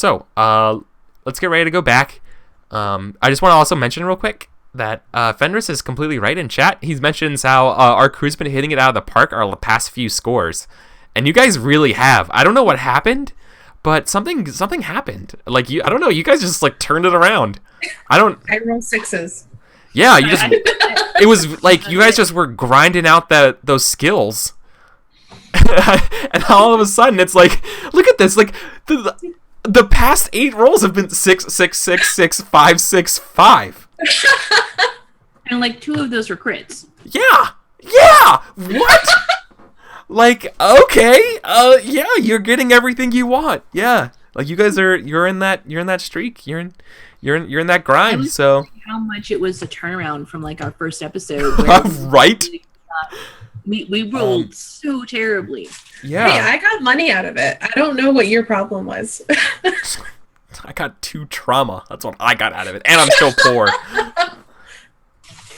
So, let's get ready to go back. I just want to also mention real quick that Fenris is completely right in chat. He mentions how our crew's been hitting it out of the park our past few scores. And you guys really have. I don't know what happened, but something happened. Like, I don't know, you guys just, like, turned it around. I roll sixes. Yeah, you just... It was, like, you guys just were grinding out those skills. And all of a sudden, it's like, look at this, like, the past 8 rolls have been 6, 6, 6, 6, 5, 6, 5. And, like, 2 of those were crits. Yeah! What? Like, okay, yeah, you're getting everything you want. Yeah, like you guys you're in that streak. You're in that grind. So how much it was a turnaround from like our first episode, where right? We rolled so terribly. Yeah, hey, I got money out of it. I don't know what your problem was. I got 2 trauma. That's what I got out of it, and I'm still poor.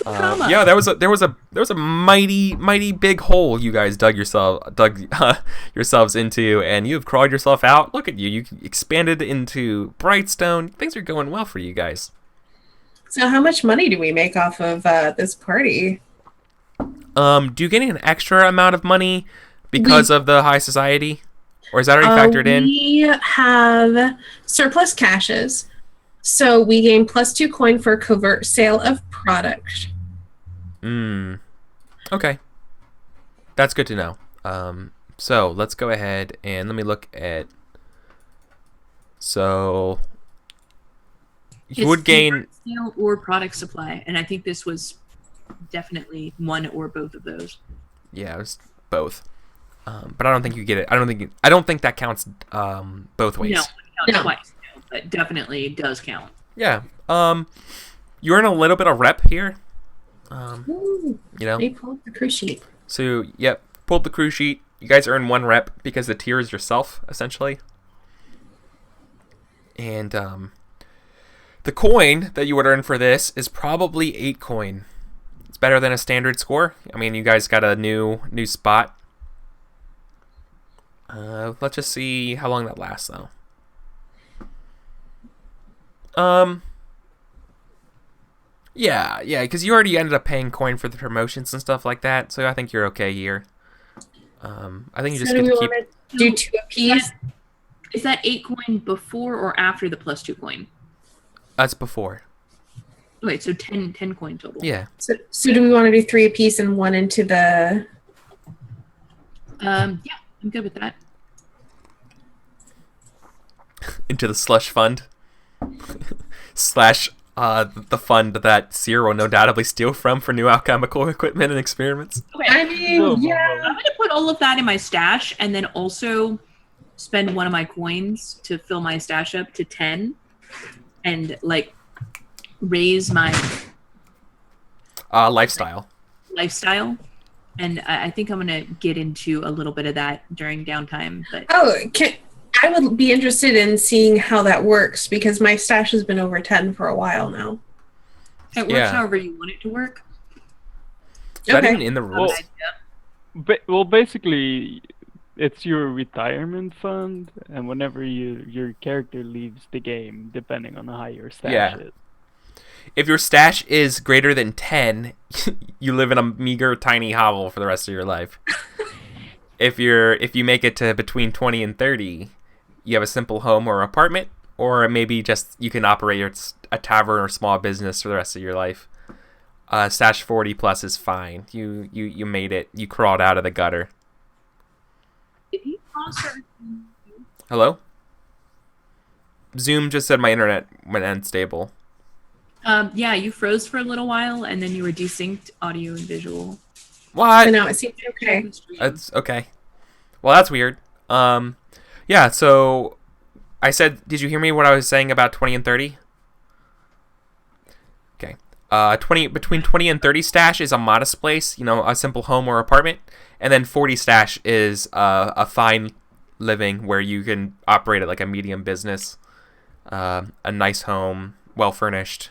Yeah, there was a mighty big hole you guys dug yourselves into, and you've crawled yourself out. Look at you! You expanded into Brightstone. Things are going well for you guys. So, how much money do we make off of this party? Do you get an extra amount of money because of the high society, or is that already factored in? We have surplus caches, so we gain +2 coin for covert sale of product. Okay. That's good to know. So let's go ahead and let me look at. So you would gain sale or product supply, and I think this was definitely one or both of those. Yeah, it was both. But I don't think you get it. I don't think that counts both ways. No, it counts twice. No, but definitely it does count. Yeah. You're in a little bit of rep here. Ooh, you know. They pulled the crew sheet. So, yep, pulled the crew sheet. You guys earn 1 rep because the tier is yourself, essentially. And the coin that you would earn for this is probably 8 coin. It's better than a standard score. I mean, you guys got a new spot. Let's just see how long that lasts, though. Yeah, because you already ended up paying coin for the promotions and stuff like that, so I think you're okay here. I think you just get to keep... do 2 apiece? Is that 8 coin before or after the +2 coin? That's before. Wait, so 10 coin total. Yeah. So do we want to do 3 apiece and 1 into the... Yeah, I'm good with that. Into the slush fund. / the fund that Seer will no doubtably steal from for new alchemical equipment and experiments. Okay. I mean, yeah. I'm going to put all of that in my stash and then also spend one of my coins to fill my stash up to 10 and, like, raise my... lifestyle. And I think I'm going to get into a little bit of that during downtime. But I would be interested in seeing how that works because my stash has been over 10 for a while now. It works however you want it to work. Is that even in the rules? Well, basically, it's your retirement fund, and whenever your character leaves the game, depending on how your stash is. If your stash is greater than 10, you live in a meager, tiny hovel for the rest of your life. If you make it to between 20 and 30, you have a simple home or apartment, or maybe just you can operate a tavern or small business for the rest of your life. Stash 40 plus is fine. You made it. You crawled out of the gutter. Hello? Zoom just said my internet went unstable. Yeah, you froze for a little while, and then you were desynced audio and visual. What? So now it seems okay. That's okay. Well, that's weird. Yeah, so I said, did you hear me what I was saying about 20 and 30? Okay. Between 20 and 30 stash is a modest place, a simple home or apartment, and then 40 stash is a fine living where you can operate it like a medium business, a nice home, well furnished.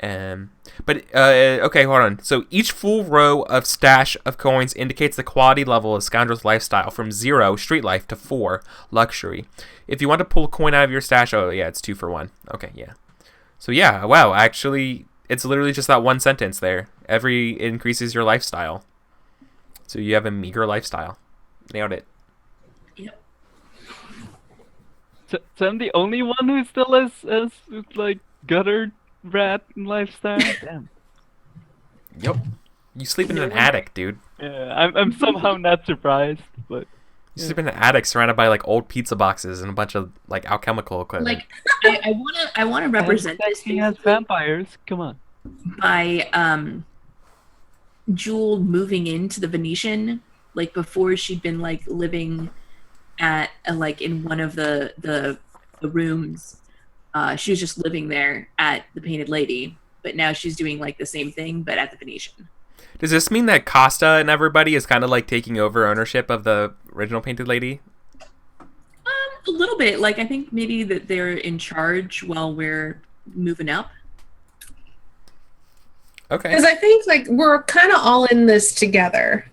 Okay, hold on. So each full row of stash of coins indicates the quality level of Scoundrel's lifestyle from 0, street life, to 4, luxury. If you want to pull a coin out of your stash, oh yeah, it's 2 for 1. Okay, yeah. So yeah, wow, actually, it's literally just that one sentence there. Every increases your lifestyle. So you have a meager lifestyle. Nailed it. Yep. So I'm the only one who still has like gutter rat lifestyle. Damn. Yep. You sleep in an attic, dude. Yeah, I'm somehow not surprised, but You sleep in an attic surrounded by like old pizza boxes and a bunch of like alchemical equipment. Like, I wanna represent this he has vampires. Come on. by Jewel moving into the Venetian, like before she'd been like living at like in one of the rooms. She was just living there at the Painted Lady, but now she's doing like the same thing but at the Venetian. Does this mean that Costa and everybody is kind of like taking over ownership of the original Painted Lady? A little bit. Like I think maybe that they're in charge while we're moving up. Okay. Because I think like we're kind of all in this together.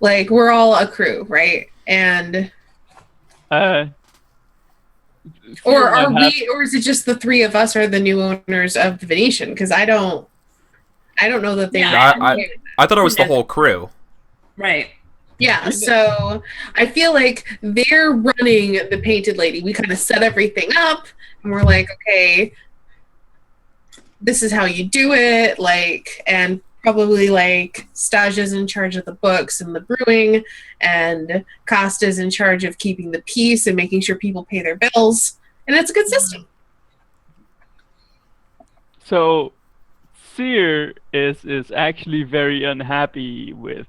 Like we're all a crew, right? And or are we, or is it just the three of us are the new owners of the Venetian? Because I don't know that they. Yeah, I thought it was the whole crew. Right. Yeah, so I feel like they're running the Painted Lady. We kind of set everything up, and we're like, okay, this is how you do it, like, and probably like Staja's in charge of the books and the brewing, and Costa's in charge of keeping the peace and making sure people pay their bills, and it's a good system. So, Seer is actually very unhappy with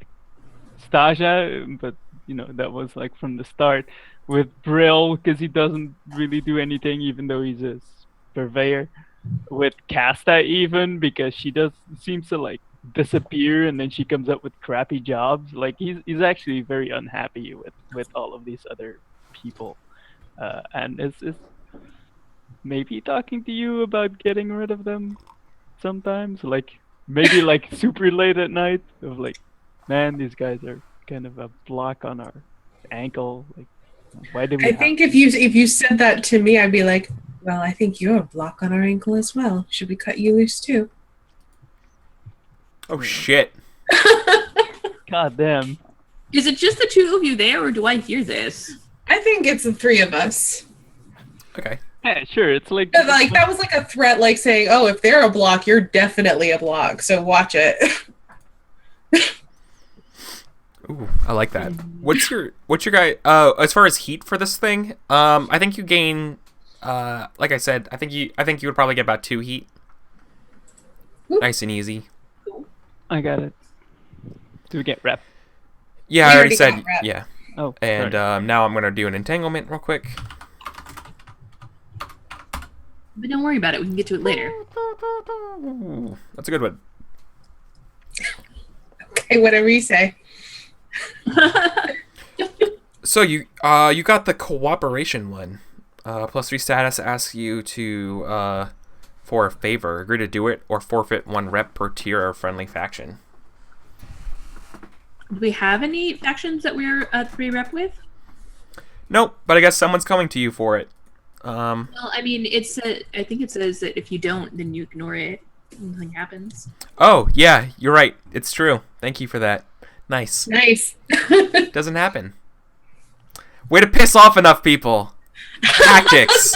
Staja, but you know that was like from the start. With Brill, because he doesn't really do anything, even though he's a purveyor. With Casta, even because she seems to like disappear and then she comes up with crappy jobs. Like he's actually very unhappy with all of these other people, and is maybe talking to you about getting rid of them sometimes. Like maybe like super late at night of like, man, these guys are kind of a block on our ankle. Like, why did we? I think if you said that to me, I'd be like, well, I think you're a block on our ankle as well. Should we cut you loose too? Oh shit! God damn. Is it just the two of you there, or do I hear this? I think it's the three of us. Okay. Yeah, sure. It's like That was like a threat, like saying, "Oh, if they're a block, you're definitely a block. So watch it." Ooh, I like that. What's your guy? As far as heat for this thing, I think you gain. Like I said, I think you would probably get about 2 heat. Nice and easy. I got it. Do we get rep? Yeah, We I already already said got rep. yeah. Oh, And sorry. now I'm gonna do an entanglement real quick. But don't worry about it. We can get to it later. Ooh, that's a good one. Okay, whatever you say. So you got the cooperation one. +3 status asks you to for a favor, agree to do it or forfeit 1 rep per tier or friendly faction. Do we have any factions that we're 3 rep with? Nope, but I guess someone's coming to you for it. Well, I mean, I think it says that if you don't, then you ignore it. Nothing happens. Oh yeah, you're right. It's true. Thank you for that. Nice. Nice. Doesn't happen. Way to piss off enough people. Tactics.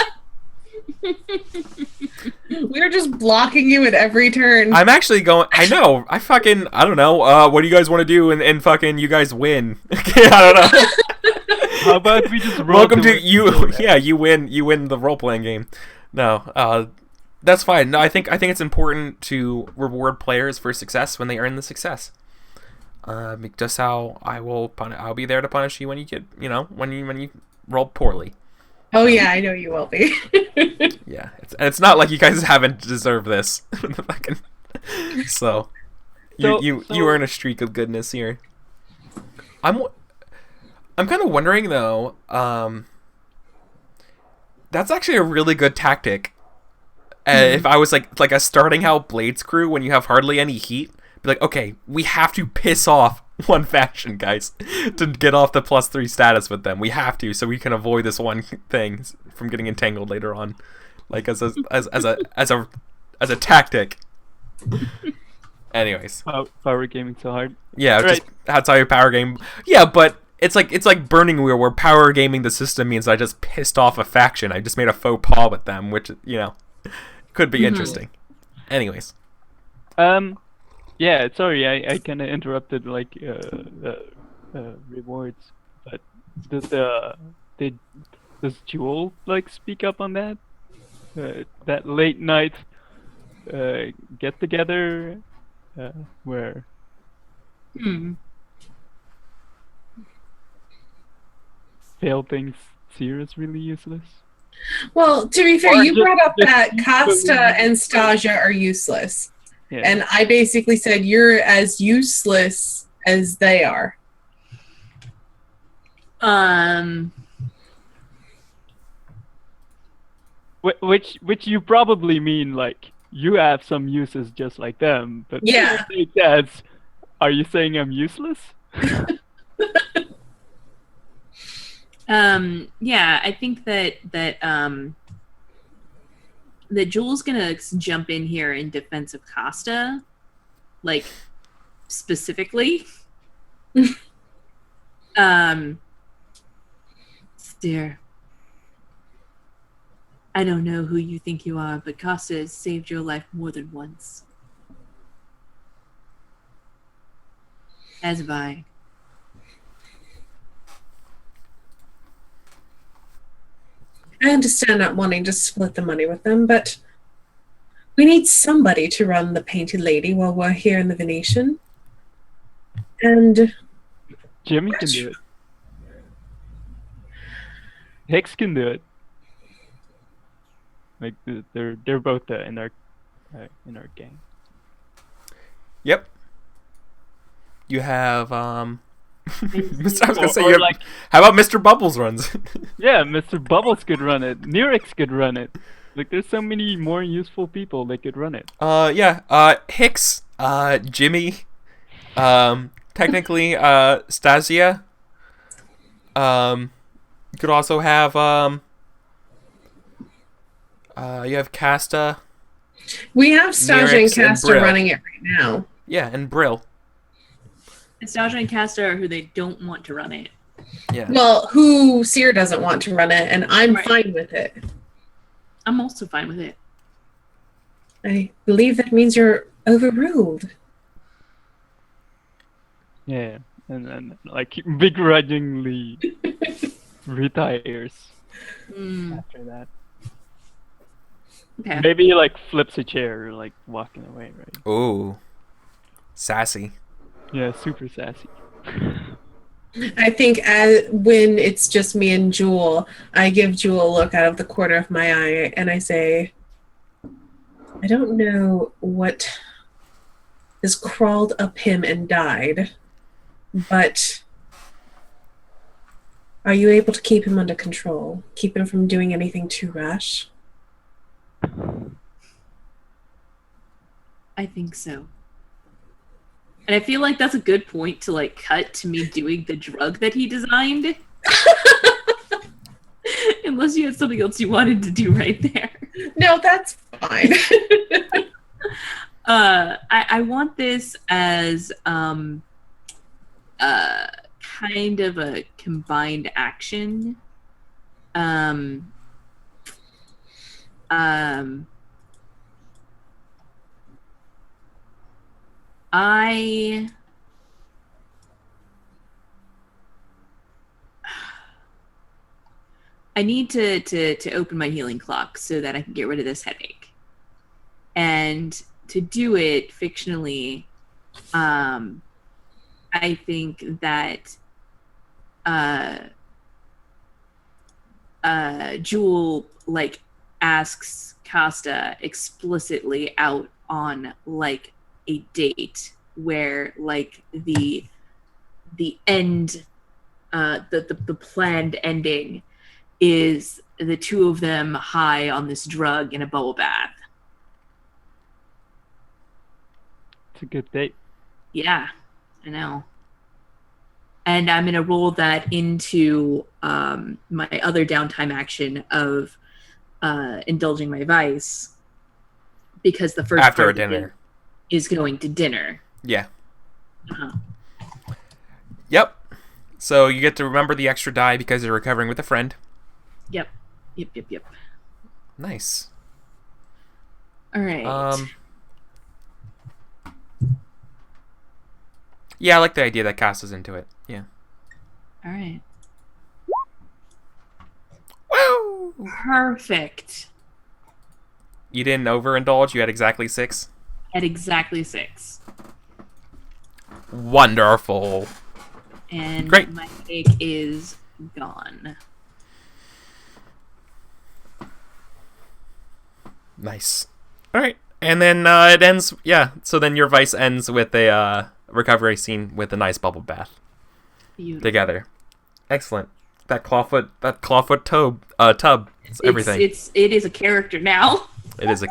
We're just blocking you at every turn. I'm actually going. I know. I don't know. What do you guys want to do? And fucking you guys win. I don't know. How about we just roll Welcome to win? you. Yeah, you win. You win the role playing game. No, that's fine. No, I think it's important to reward players for success when they earn the success. Just how I'll be there to punish you when you get, when you roll poorly. Oh yeah, I know you will be. Yeah, it's not like you guys haven't deserved this. So you earn a streak of goodness here. I'm kind of wondering though. That's actually a really good tactic. If I was like a starting out Blades crew when you have hardly any heat, be like, okay, we have to piss off one faction, guys, to get off the +3 status with them. We have to, so we can avoid this one thing from getting entangled later on, like as a tactic. Anyways, Power gaming so hard. yeah, Right. just that's how you power game. Yeah, but it's like Burning Wheel, where power gaming the system means I just pissed off a faction. I just made a faux pas with them, which could be interesting. Anyways, yeah, sorry, I kind of interrupted rewards, but does Jewel like speak up on that? That late night get together where Vale thinks Seer is really useless. Well, to be fair, Or you just- brought up just that equally Costa and Stasia are useless. Yeah. And I basically said you're as useless as they are. Which you probably mean like you have some uses just like them, but Yeah. are you saying I'm useless? Yeah, I think that Jewel's gonna jump in here in defense of Costa, like specifically. Steer. I don't know who you think you are, but Costa has saved your life more than once. As have I. I understand not wanting to split the money with them, but we need somebody to run the Painted Lady while we're here in the Venetian. And Jimmy can do it. Hicks can do it. Like they're both in our gang. yep. You have I was gonna say, Or like, how about Mr. Bubbles runs? yeah, Mr. Bubbles could run it. Nirix could run it. Like there's so many more useful people that could run it. Yeah. Hicks, Jimmy, technically, Stasia. You could also have you have Casta. we have Stasia and Nirix and Casta Brill. running it right now. Yeah, and Brill. Nostalgia and Casta are who they don't want to run it. Yeah. Well, who Seer doesn't want to run it, and I'm Right. fine with it. I'm also fine with it. I believe that means you're overruled. Yeah, and then like begrudgingly retires after that. Okay. Maybe he like flips a chair, like walking away, right? Ooh, sassy. Yeah, super sassy. I think when it's just me and Jewel, I give Jewel a look out of the corner of my eye and I say, I don't know what has crawled up him and died, but are you able to keep him under control? Keep him from doing anything too rash? I think so. And I feel like that's a good point to like cut to me doing the drug that he designed. Unless you had something else you wanted to do right there. No, that's fine. I want this as kind of a combined action. I need to open my healing clock so that I can get rid of this headache. And to do it fictionally, I think that Jewel like asks Costa explicitly out on like a date where like the end the planned ending is the two of them high on this drug in a bubble bath. a good date. Yeah, I know. And I'm going to roll that into my other downtime action of indulging my vice, because the first After part a of the game dinner. is going to dinner. Yeah. Uh-huh. Yep. So you get to remember the extra die because you're recovering with a friend. Yep. Nice. All right. Yeah, I like the idea that Cass is into it. Yeah. All right. Woo! Perfect. You didn't overindulge. You had exactly 6. At exactly 6. Wonderful. And Great. my cake is gone. Nice. All right. And then it ends. Yeah. So then your vice ends with a recovery scene with a nice bubble bath Beautiful. together. Excellent. That clawfoot tub. It's everything. It is a character now. It is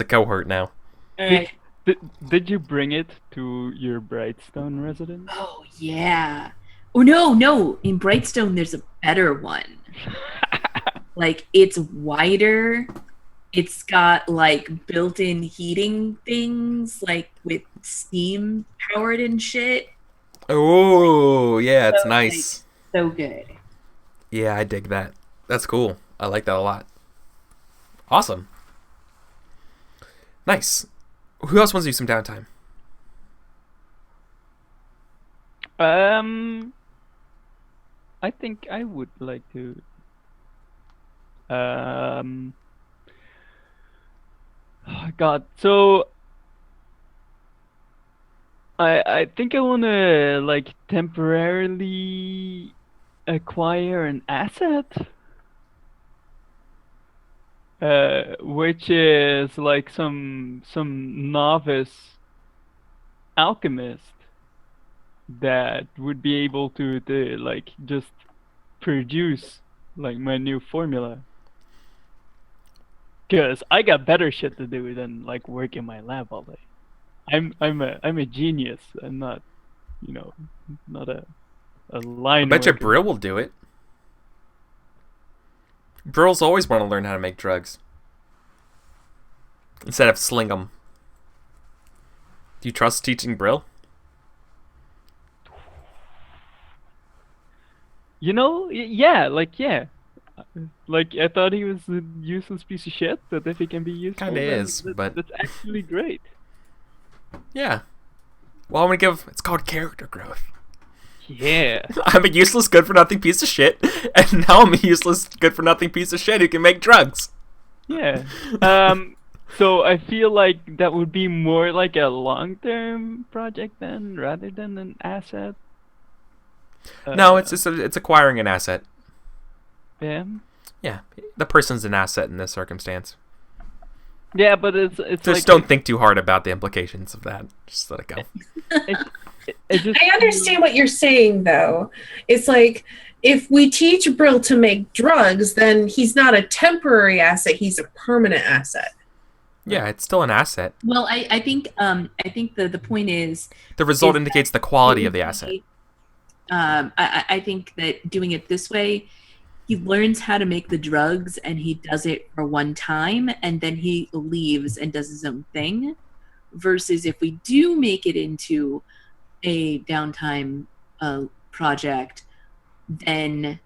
a cohort now. All right. Did you bring it to your Brightstone residence? Oh yeah. Oh no. In Brightstone, there's a better one. Like, it's wider. It's got like built-in heating things, like with steam powered and shit. Oh yeah, it's So, nice. So good. Yeah, I dig that. That's cool. I like that a lot. Awesome. Nice. Who else wants to do some downtime? I think I would like to. Oh God. So I think I wanna like temporarily acquire an asset. Which is like some novice alchemist that would be able to like just produce like my new formula. Cause I got better shit to do than like work in my lab all day. I'm a genius. I'm not, not a line. I bet you worker. Brill will do it. Brill's always want to learn how to make drugs. Instead of sling them. Do you trust teaching Brill? Yeah. Like, I thought he was a useless piece of shit, but if he can be useful, Kinda then is, but... that's actually great. Yeah. Well, I'm gonna give... It's called character growth. Yeah. I'm a useless, good-for-nothing piece of shit, and now I'm a useless, good-for-nothing piece of shit who can make drugs. Yeah. So I feel like that would be more like a long-term project then, rather than an asset. No, it's just it's acquiring an asset. Yeah. Yeah, the person's an asset in this circumstance. Yeah, but it's Just like don't think too hard about the implications of that. Just let it go. it just, I understand what you're saying, though. It's like, if we teach Brill to make drugs, then he's not a temporary asset, he's a permanent asset. Yeah, it's still an asset. Well, I think the point is The result Is indicates the quality of the asset. I think that doing it this way, he learns how to make the drugs and he does it for one time and then he leaves and does his own thing. Versus if we do make it into a downtime project, then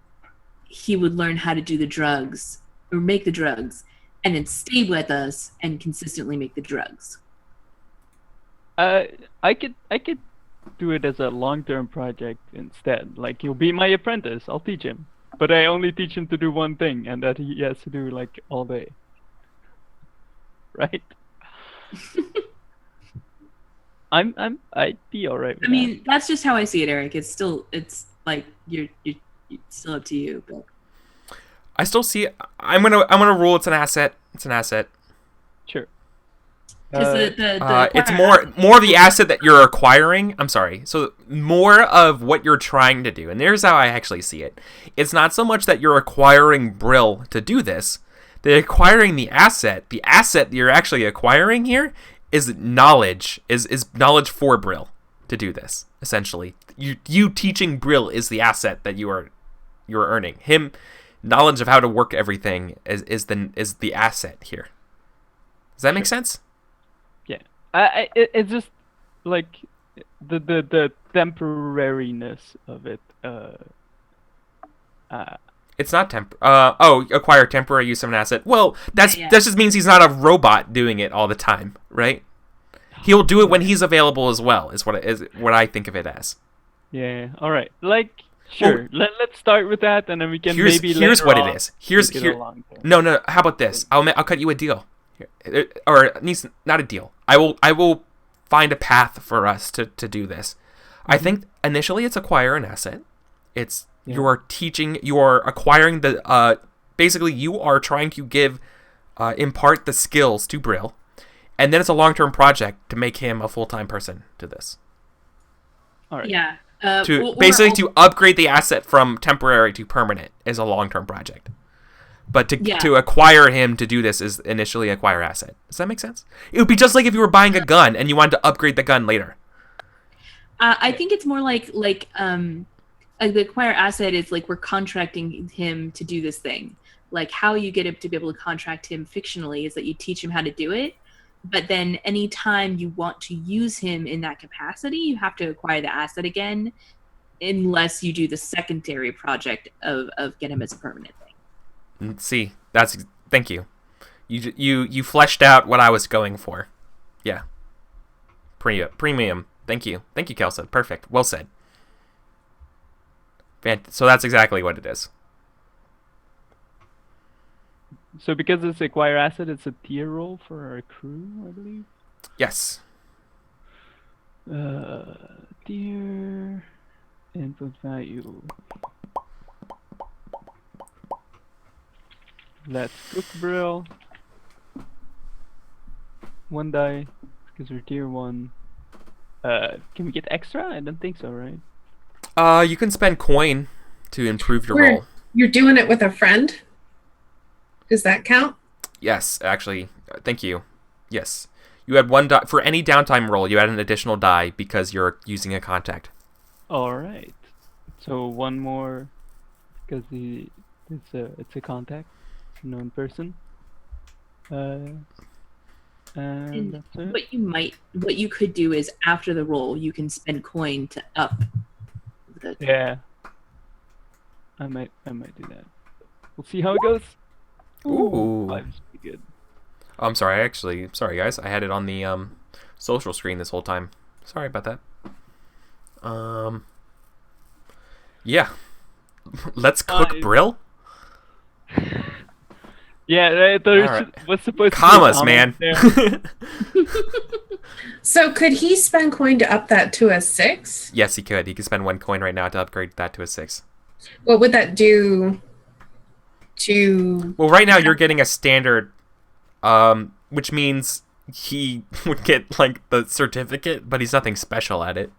he would learn how to do the drugs or make the drugs and then stay with us and consistently make the drugs. I could do it as a long-term project instead. Like, he'll be my apprentice. I'll teach him, but I only teach him to do one thing, and that he has to do like all day. Right? I'd be all right with I mean, that's just how I see it, Eric. It's like it's still up to you, but I still see it. I'm gonna rule it's an asset. It's an asset. Sure. because It's more the asset that you're acquiring. I'm sorry. So more of what you're trying to do. And there's how I actually see it. It's not so much that you're acquiring Brill to do this. They're acquiring the asset. The asset that you're actually acquiring here is knowledge is knowledge for Brill to do this. Essentially, you teaching Brill is the asset that you're earning. Him knowledge of how to work everything is the asset here. Does that make sense? Yeah. It's just like the temporariness of it. It's not acquire temporary use of an asset. Well, that just means he's not a robot doing it all the time, right? He'll do it when he's available as well. Is what I think of it as. Yeah. All right. Like, sure. Let's start with that, and then we can maybe. Here's what it is. No. How about this? I'll cut you a deal, or at least not a deal. I will find a path for us to do this. I think initially it's acquire an asset. It's you are acquiring the basically you are trying to impart the skills to Brill, and then it's a long-term project to make him a full-time person to this. All right. Yeah. To upgrade the asset from temporary to permanent is a long-term project. But to acquire him to do this is initially acquire asset. Does that make sense? It would be just like if you were buying a gun and you wanted to upgrade the gun later. I think it's more like the acquire asset is like we're contracting him to do this thing. Like how you get him to be able to contract him fictionally is that you teach him how to do it. But then anytime you want to use him in that capacity, you have to acquire the asset again, unless you do the secondary project of get him as a permanent thing. See, thank you. You fleshed out what I was going for. Yeah. Premium. Thank you, Kelsa. Perfect. Well said. So that's exactly what it is. So because it's acquire asset, it's a tier roll for our crew, I believe. Yes. Tier input value. Let's cook Brill. 1 die because we're tier 1. Can we get extra? I don't think so, right? You can spend coin to improve your roll. You're doing it with a friend? Does that count? Yes, actually. Thank you. Yes. You had 1 die. For any downtime roll, you add an additional die because you're using a contact. Alright. So 1 more because it's a contact. It's a known person. And that's it. What you could do is after the roll, you can spend coin to up the... Yeah. I might do that. We'll see how it goes. Ooh. 5's pretty good. I'm sorry, sorry guys. I had it on the social screen this whole time. Sorry about that. Yeah. Let's cook Brill. Yeah, what's supposed commas, to be man. So could he spend coin to up that to a 6? Yes, he could. He could spend 1 coin right now to upgrade that to a 6. What would that do to... Well, right now you're getting a standard, which means he would get, like, the certificate, but he's nothing special at it.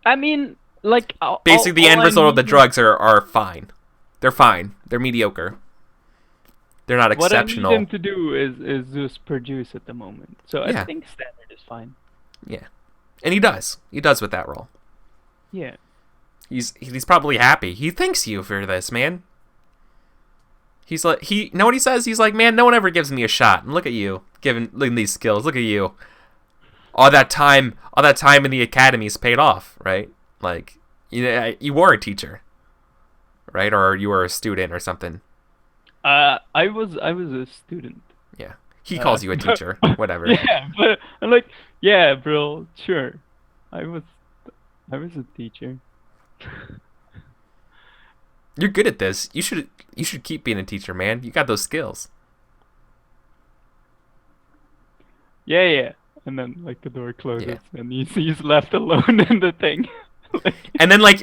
I mean, like... Basically, the end result of the drugs are fine. They're fine. They're mediocre. They're not exceptional. What I need him to do is just produce at the moment. So I think standard is fine. Yeah. And he does. He does with that roll. Yeah. He's probably happy. He thanks you for this, man. He's like, know what he says? He's like, man, no one ever gives me a shot. And look at you, giving these skills. Look at you. All that time in the academy's paid off, right? Like, you were a teacher, right? Or you were a student or something. I was a student. Yeah. He calls you a teacher. Whatever. Yeah, but I'm like, yeah, bro, sure. I was a teacher. You're good at this. You should keep being a teacher, man. You got those skills. Yeah. And then like the door closes and he's left alone in the thing. And then you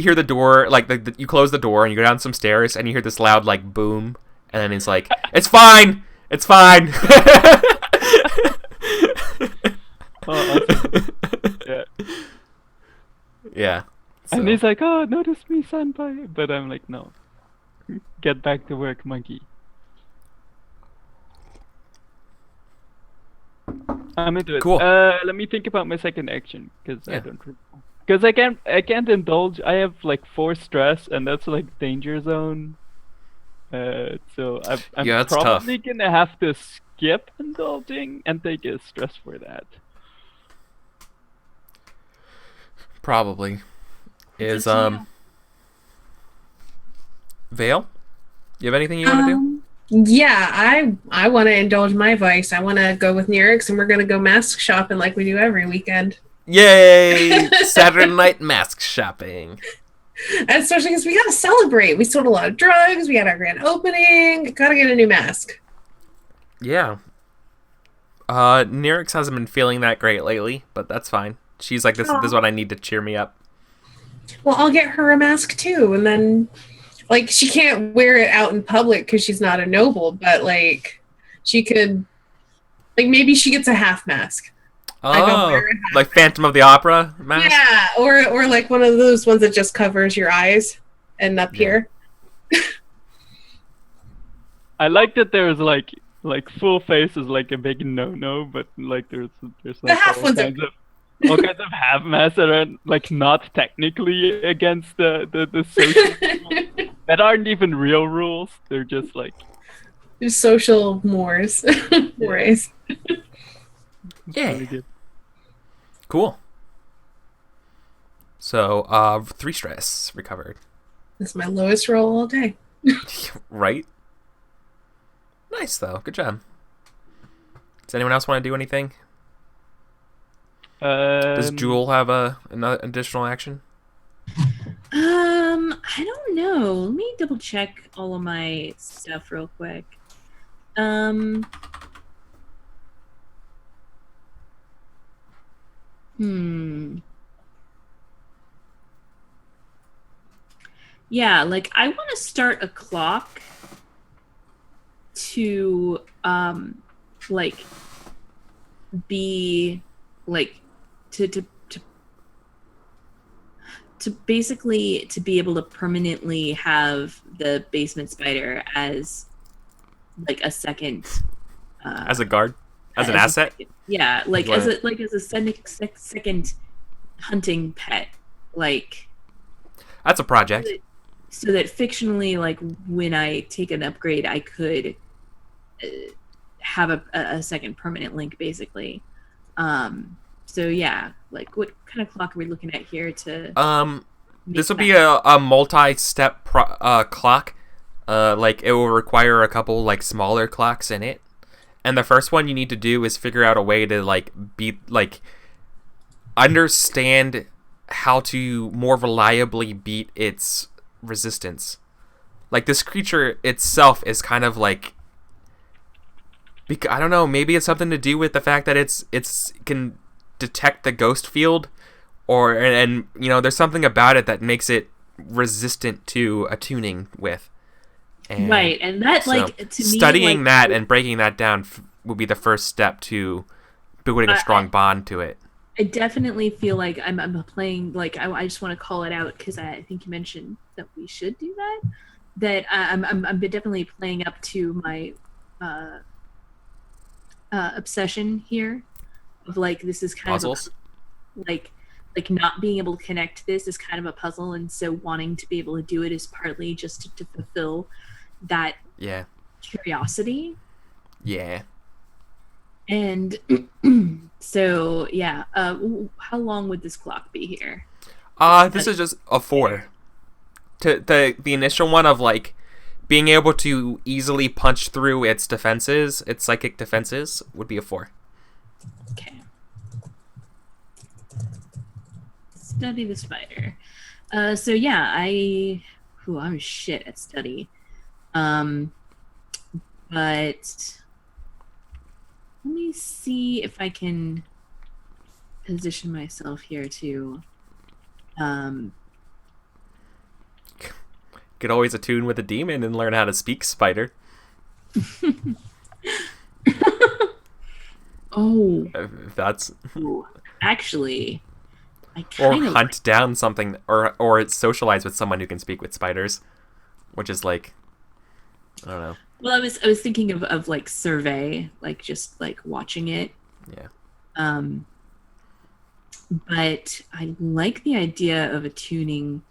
hear the door, like you close the door and you go down some stairs and you hear this loud like boom, and then it's like, it's fine. Oh, awesome. Yeah. Yeah. So. And he's like, oh, notice me, senpai. But I'm like, no. Get back to work, monkey. I'm into it. Cool. Let me think about my second action because Yeah. I don't. Because I can't indulge. I have like 4 stress, and that's like danger zone. So I'm Yeah, that's tough. probably gonna have to skip indulging and take a stress for that. Probably. Is up to Vale? You have anything you want to do? Yeah, I want to indulge my vice. I want to go with Nerix, and we're gonna go mask shopping like we do every weekend. Yay! Saturday night mask shopping. Especially because we gotta celebrate. We sold a lot of drugs. We had our grand opening. Gotta get a new mask. Yeah. Nerix hasn't been feeling that great lately, but that's fine. She's like, this is what I need to cheer me up. Well, I'll get her a mask too, and then, like, she can't wear it out in public because she's not a noble, but, like, she could, like, maybe she gets a half mask. Oh, like Phantom of the Opera mask? Yeah, or like one of those ones that just covers your eyes and up here. I like that there's like full face is like a big no, but like there's like half ones all kinds of half masks that are like not technically against the social that aren't even real rules. They're just like social mores. Mores. Yeah. really good. Cool. So, 3 stress recovered. That's my lowest roll all day. Right? Nice, though. Good job. Does anyone else want to do anything? Does Jewel have an additional action? I don't know. Let me double check all of my stuff real quick. Yeah, like I want to start a clock to like be like to basically to be able to permanently have the basement spider as like a second As a guard? As an asset? Yeah, like Wow. as a second hunting pet, like That's a project. so that fictionally, like when I take an upgrade, I could have a second permanent link, basically. So yeah, like what kind of clock are we looking at here to? This will be a multi-step clock. Like it will require a couple like smaller clocks in it. And the first one you need to do is figure out a way to like understand how to more reliably beat its resistance. Like this creature itself is kind of like, I don't know, maybe it's something to do with the fact that it's can detect the ghost field, and you know, there's something about it that makes it resistant to attuning with. And right, and that so like to me, studying like, that and breaking that down would be the first step to building a strong bond to it. I definitely feel like I'm playing, like I just want to call it out because I think you mentioned that we should do that. That I'm definitely playing up to my obsession here of like this is kind Puzzles? of like not being able to connect this is kind of a puzzle, and so wanting to be able to do it is partly just to fulfill that curiosity. Yeah. And so yeah, how long would this clock be here? This is just a 4. To the initial one of like being able to easily punch through its defenses, its psychic defenses, would be a 4. Okay. Study the spider. So yeah, I'm shit at study. But let me see if I can position myself here to Could always attune with a demon and learn how to speak spider. oh, If that's actually I or kind of hunt down something or socialize with someone who can speak with spiders, which is like, I don't know. well, I was thinking of like survey, like just like watching it. Yeah. Um, but I like the idea of attuning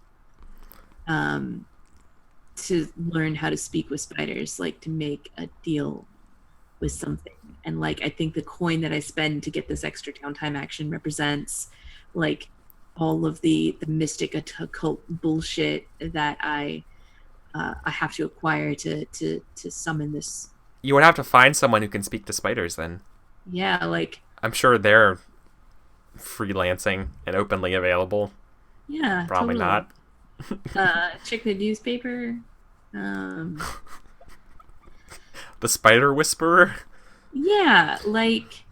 to learn how to speak with spiders, like to make a deal with something. And like I think the coin that I spend to get this extra downtime action represents like all of the mystic occult bullshit that I have to acquire to summon this. You would have to find someone who can speak to spiders then. Yeah, like I'm sure they're freelancing and openly available. yeah, Probably totally. not. Check the newspaper. The spider whisperer? Yeah, like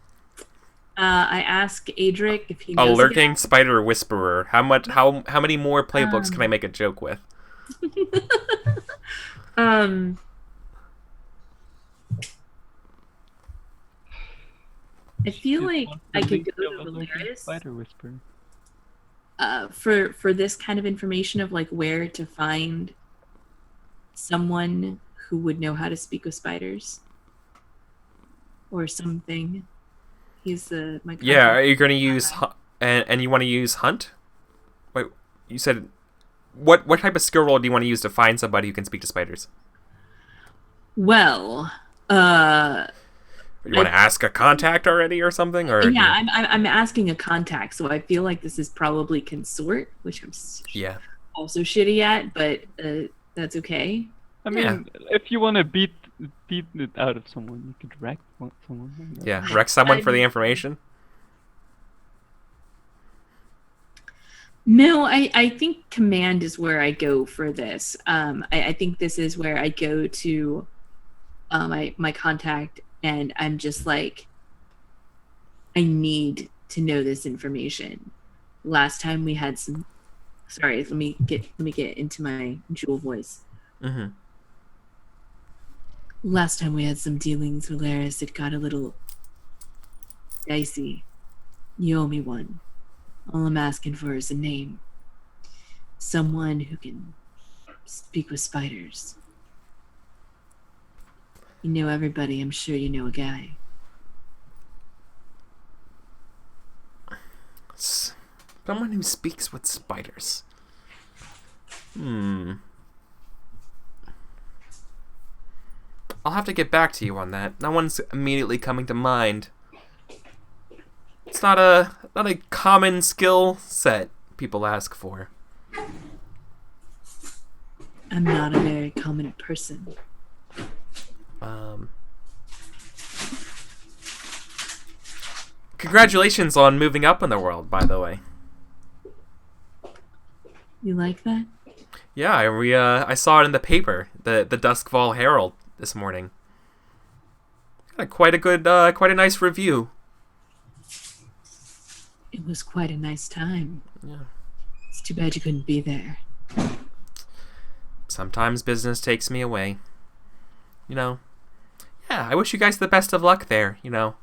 I ask Adric if he knows A a lurking guy. spider whisperer. How many more playbooks can I make a joke with? I feel like I could go to Spider whisper. for this kind of information of like where to find someone who would know how to speak with spiders or something. He's my contact. Yeah, are you going to use and you want to use hunt? Wait, you said what type of skill roll do you want to use to find somebody who can speak to spiders? Well, You want to ask a contact already or something? Or yeah, I'm asking a contact, so I feel like this is probably consort, which I'm yeah, also shitty at, but that's okay. I mean, if you want to beat it out of someone, you could wreck someone. yeah, wreck someone for the information. No, I think command is where I go for this. I think this is where I go to my contact, and I'm just like, I need to know this information. Last time we had some. Sorry, let me get into my jewel voice. Mm-hmm. Last time we had some dealings, Valeris. It got a little dicey. You owe me one. All I'm asking for is a name. Someone who can speak with spiders. You know everybody. I'm sure you know a guy. Someone who speaks with spiders. I'll have to get back to you on that. No one's immediately coming to mind. It's not a common skill set people ask for. I'm not a very common person. Congratulations on moving up in the world, by the way. You like that? Yeah, I saw it in the paper, the Duskvol Herald this morning. Got quite a nice review. It was quite a nice time. Yeah. It's too bad you couldn't be there. Sometimes business takes me away. You know. Yeah, I wish you guys the best of luck there, you know.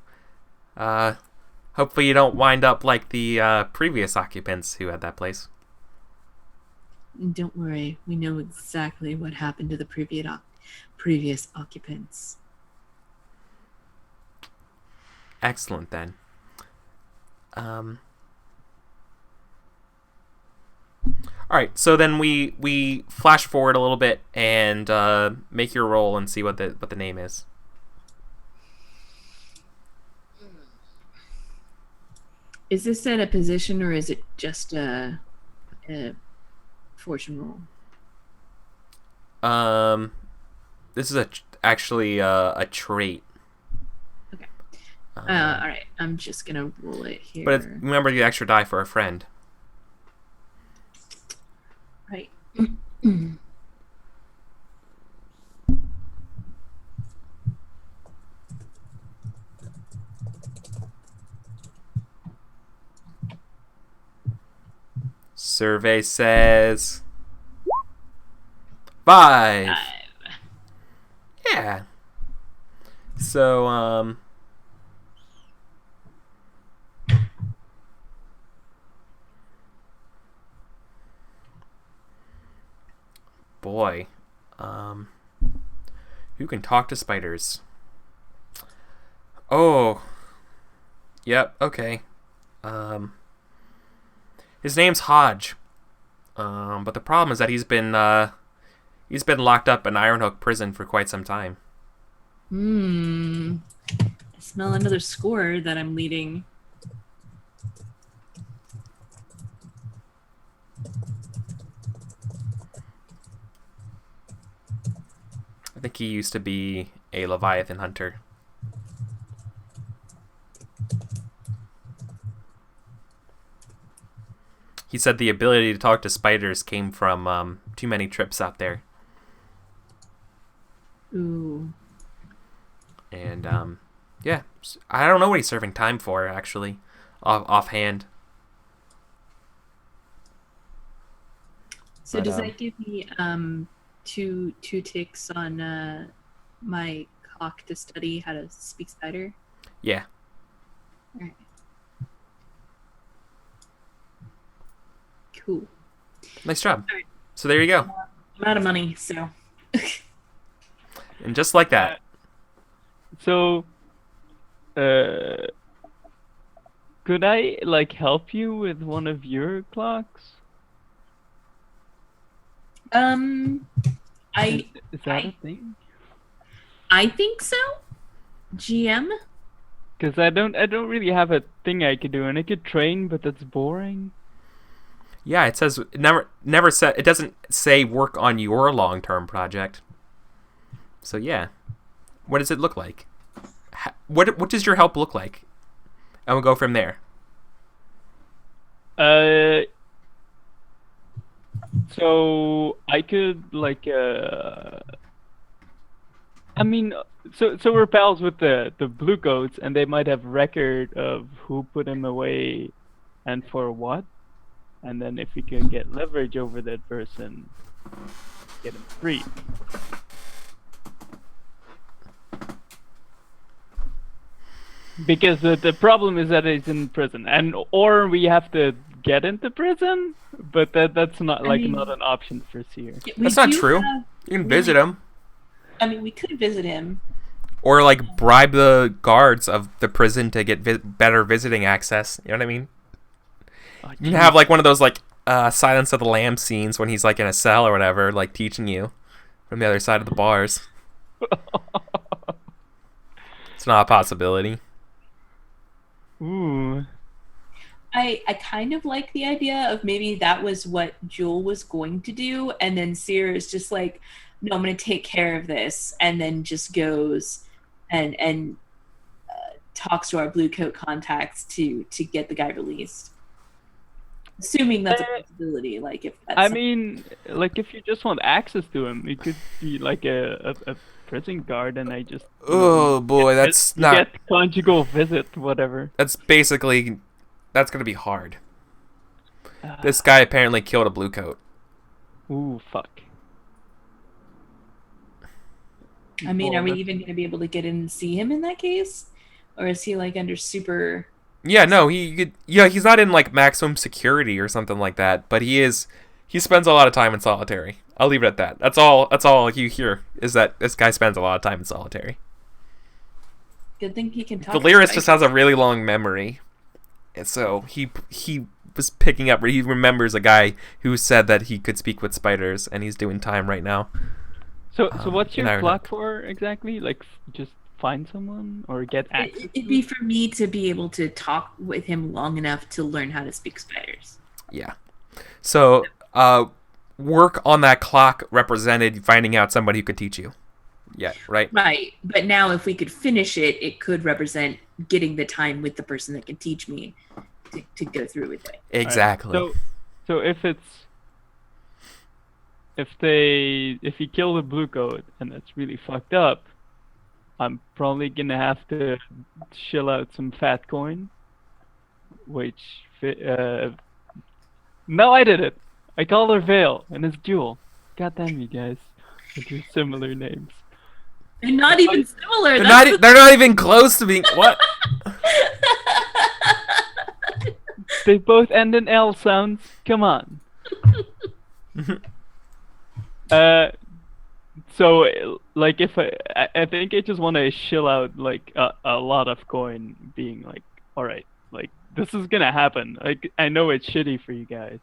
Hopefully you don't wind up like the previous occupants who had that place. Don't worry, we know exactly what happened to the previous occupants. Excellent then. All right, so then we flash forward a little bit and make your roll and see what the name is. Is this at a position or is it just a fortune roll? This is actually a trait. Okay. All right. I'm just gonna roll it here. But remember the extra die for a friend. Right. Survey says 5. Yeah. So boy, who can talk to spiders? Oh, Yep. Okay. His name's Hodge. But the problem is that he's been locked up in Ironhook prison for quite some time. I smell another score that I'm leading. I think he used to be a Leviathan hunter. He said the ability to talk to spiders came from too many trips out there. Ooh. And yeah, I don't know what he's serving time for actually, offhand. So does that give me two ticks on my clock to study how to speak spider? Yeah. All right. Cool. Nice job. All right. So there you go. I'm out of money, so. And just like that. So, could I like help you with one of your clocks? I Is that a thing? I think so. GM. Because I don't really have a thing I could do, and I could train, but that's boring. Yeah, it says never said. It doesn't say work on your long-term project. So yeah, what does it look like? What does your help look like? And we'll go from there. So I could like I mean, so we're pals with the blue coats, and they might have record of who put him away and for what. And then if we can get leverage over that person, get him free. Because the problem is that he's in prison, or we have to get into prison, but that's not not an option for Seer. That's not true. You can visit him. I mean, we could visit him. Or like bribe the guards of the prison to get better visiting access. You know what I mean? Oh, you can have like one of those like Silence of the Lambs scenes when he's like in a cell or whatever, like teaching you from the other side of the bars. It's not a possibility. Ooh. I kind of like the idea of maybe that was what Jewel was going to do, and then Seer is just like, no, I'm going to take care of this, and then just goes and talks to our blue coat contacts to get the guy released. Assuming that's a possibility, like if that's I mean, like if you just want access to him, it could be like a prison guard, and I just oh boy, that's not get conjugal visit, whatever. That's gonna be hard. This guy apparently killed a blue coat. Ooh, fuck. I mean, are we even going to be able to get in and see him in that case? Or is he like under super... Yeah, no, he's not in like maximum security or something like that, but he spends a lot of time in solitary. I'll leave it at that. That's all you hear is that this guy spends a lot of time in solitary. Good thing he can talk. Valerius just has a really long memory. And so he was picking up, he remembers a guy who said that he could speak with spiders, and he's doing time right now. So what's your clock for exactly? Like, just find someone or get access? It'd be for me to be able to talk with him long enough to learn how to speak spiders. Yeah. So, work on that clock represented finding out somebody who could teach you. Yeah, right? Right. But now if we could finish it, it could represent getting the time with the person that can teach me to go through with it. Exactly. Right. So if he killed a blue coat and that's really fucked up, I'm probably gonna have to shill out some fat coin. Which no, I did it. I called her Vale and it's Jewel. God damn you guys. With your similar names. They're not even similar. They're not even close to being what? They both end in L sounds. Come on. So like if I think I just want to shill out like a lot of coin, being like all right, like this is gonna happen. Like I know it's shitty for you guys,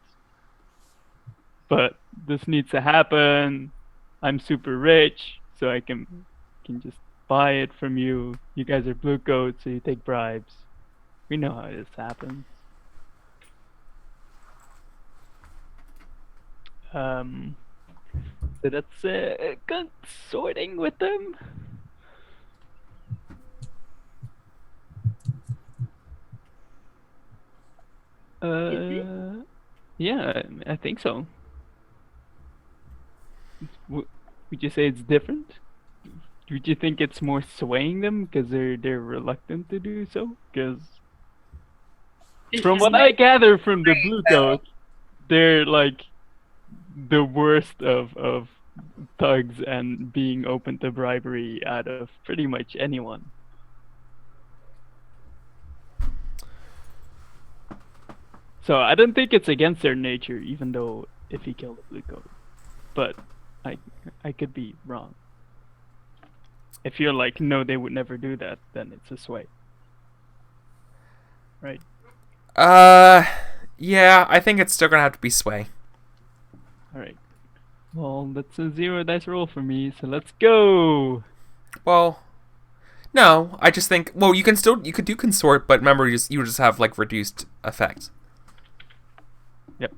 but this needs to happen. I'm super rich, so I can just buy it from you. You guys are blue coats, so you take bribes. We know how this happens. So that's good sorting with them. Yeah, I think so. Would you say it's different? Would you think it's more swaying them because they're reluctant to do so? Because from what I gather from the blue coats, they're like the worst of thugs and being open to bribery out of pretty much anyone. So I don't think it's against their nature, even though if he killed a blue coat. But I could be wrong. If you're like, no, they would never do that, then it's a sway. Right? Yeah, I think it's still gonna have to be sway. Alright. Well, that's a 0 dice roll for me, so let's go! Well, no, I just think, well, you could do consort, but remember, you just have, like, reduced effect. Yep.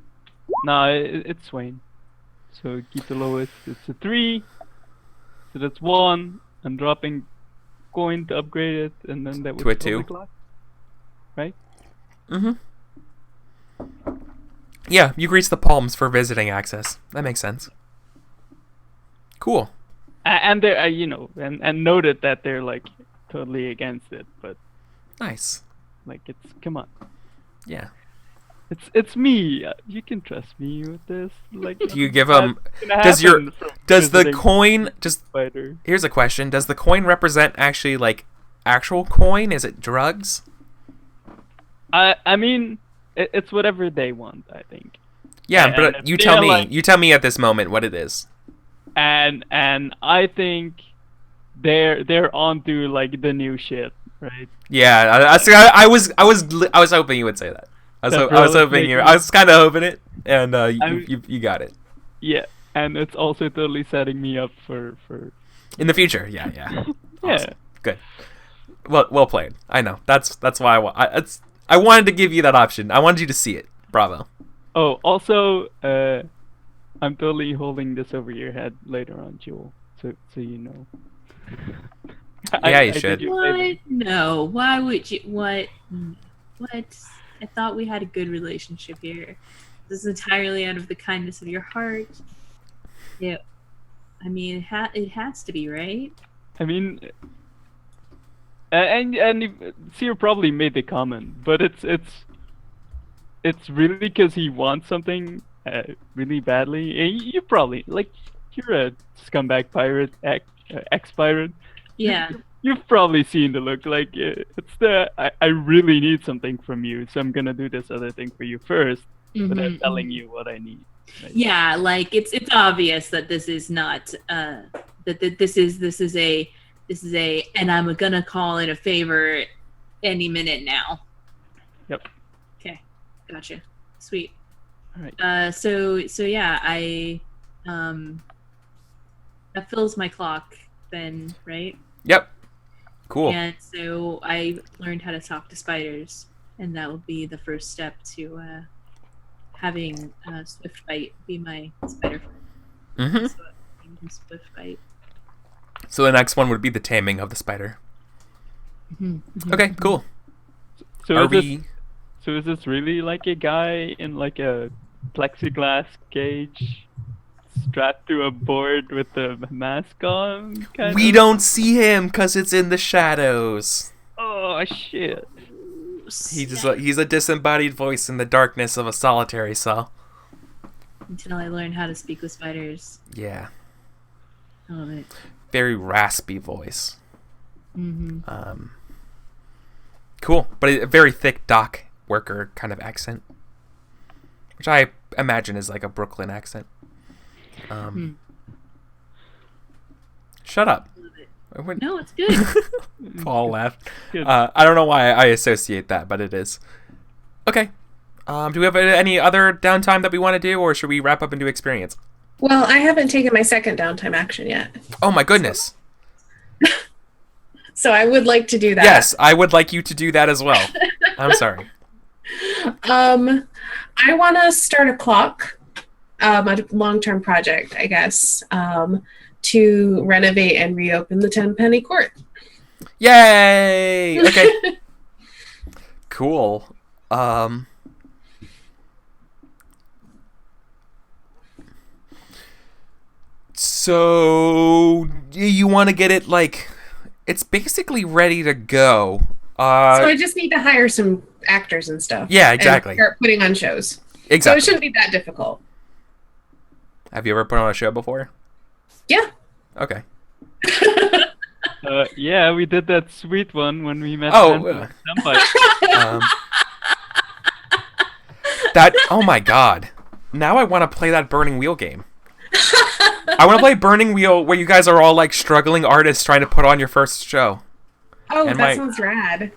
No, it's swaying. So keep the lowest. It's a 3. So that's 1. I'm dropping coin to upgrade it, and then that would To a kill 2. the clock. Right? Mm-hmm. Yeah, you grease the palms for visiting access. That makes sense. Cool. And they're, and noted that they're like totally against it, but Nice. like come on, Yeah. it's me. You can trust me with this. Like, Do you give them? Does the coin just? Spider. Here's a question: does the coin represent actually like actual coin? Is it drugs? I mean, it's whatever they want. I think. Yeah, but you tell me. Like, you tell me at this moment what it is. And I think they're onto like the new shit, right? Yeah, I was hoping you would say that. I was hoping I was kind of hoping it, and you got it. Yeah, and it's also totally setting me up for in the future. Yeah. Yeah. Awesome. Good. Well played. I know. That's why I wanted to give you that option. I wanted you to see it. Bravo. Oh, also, I'm totally holding this over your head later on, Jewel, so you know. Yeah, you should. What? No. Why would you? What? I thought we had a good relationship here. This is entirely out of the kindness of your heart. Yeah. I mean, it has to be, right? I mean, and Seer probably made the comment, but it's really because he wants something really badly. And you probably you're a scumbag pirate, ex-pirate. Yeah. You've probably seen the look. Like it's I really need something from you, so I'm gonna do this other thing for you first, but I'm telling you what I need. Right? Yeah, like it's obvious that this is not that this is a and I'm gonna call in a favor any minute now. Yep. Okay, gotcha. Sweet. All right. So yeah, that fills my clock then, right? Yep. Cool. And so I learned how to talk to spiders, and that will be the first step to having Swift Bite be my spider friend. Mm-hmm. So I named him Swift Bite. So the next one would be the taming of the spider. Mm-hmm. Okay, cool. So is this really like a guy in like a plexiglass cage strapped to a board with a mask on? We don't see him because it's in the shadows. Oh shit! He's a disembodied voice in the darkness of a solitary cell. Until I learn how to speak with spiders. Yeah. I love it. Very raspy voice. Mm-hmm. Cool, but a very thick dock worker kind of accent, which I imagine is like a Brooklyn accent. Shut up. I wouldn't- No, it's good. Paul laughed. Good. I don't know why I associate that, but it is. Okay. Do we have any other downtime that we want to do, or should we wrap up and do experience? Well, I haven't taken my second downtime action yet, Oh my goodness. so I would like to do that. Yes, I would like you to do that as well. I'm sorry. I want to start a clock, a long-term project, I guess, to renovate and reopen the Tenpenny Court. Yay! Okay. Cool. So you want to get it like it's basically ready to go. So I just need to hire some actors and stuff. Yeah, exactly. And start putting on shows. Exactly. So it shouldn't be that difficult. Have you ever put on a show before? Yeah. Okay. Yeah, we did that sweet one when we met. Oh, Santa and somebody. That. Oh my god. Now I want to play that Burning Wheel game. I want to play Burning Wheel where you guys are all like struggling artists trying to put on your first show. Oh, And that sounds rad.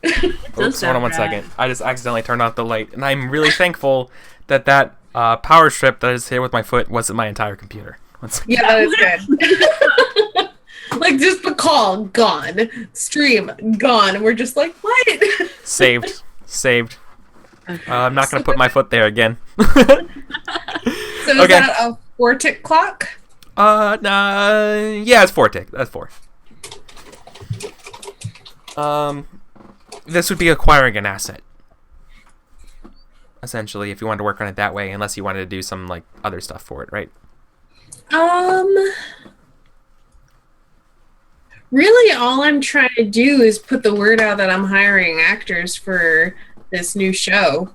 Oops, hold on one rad. second. I just accidentally turned off the light, and I'm really thankful that power strip that I just hit with my foot wasn't my entire computer. One second. Yeah, that is good. Like, just the call, gone. Stream, gone. And we're just like, what? Saved. Okay. I'm not going to put my foot there again. So is Okay. that a 4-tick clock? Nah, yeah, it's 4 tick. That's 4. This would be acquiring an asset. Essentially, if you wanted to work on it that way, unless you wanted to do some like other stuff for it, right? Really all I'm trying to do is put the word out that I'm hiring actors for this new show.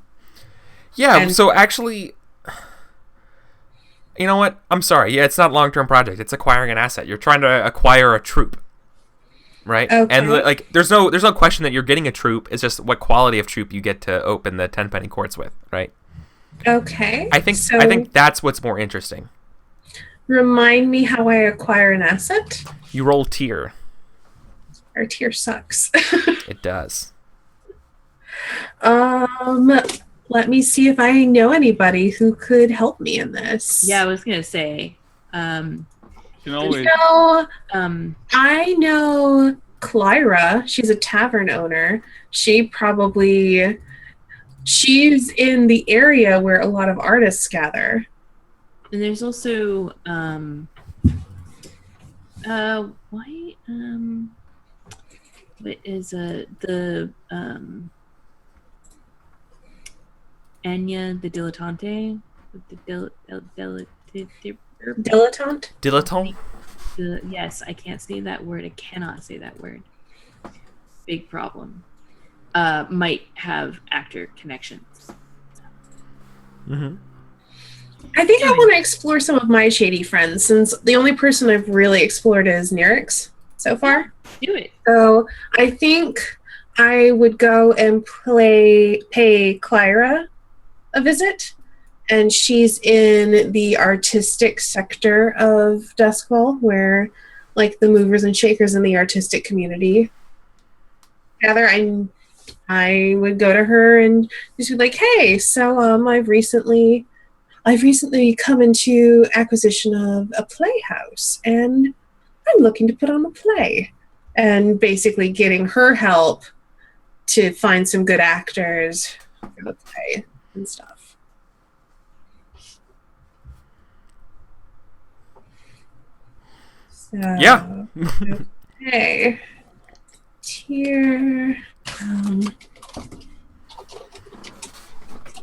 Yeah, And- so actually, you know what? I'm sorry. Yeah, it's not a long-term project. It's acquiring an asset. You're trying to acquire a troupe, right? Okay. And like, there's no question that you're getting a troupe. It's just what quality of troupe you get to open the Tenpenny Courts with, right? Okay. I think So that's what's more interesting. remind me how I acquire an asset. You roll tier. Our tier sucks. It does. Let me see if I know anybody who could help me in this. Yeah, I was gonna say. You can always. No, Um, I know Clyra. She's a tavern owner. She's in the area where a lot of artists gather. and there's also what is the Anya the dilettante with the Dilettante? Dilettante? yes, I can't say that word. I cannot say that word. Big problem. Might have actor connections. Mm-hmm. I think I want to explore some of my shady friends, since the only person I've really explored is Nyrix so far. Do it. So I think I would go and pay Clyra a visit, and she's in the artistic sector of Doskvol, where like the movers and shakers in the artistic community gather. I would go to her and just be like, "Hey, so I've recently come into acquisition of a playhouse, and I'm looking to put on a play," and basically getting her help to find some good actors for the play and stuff. So, Yeah. okay. Tier.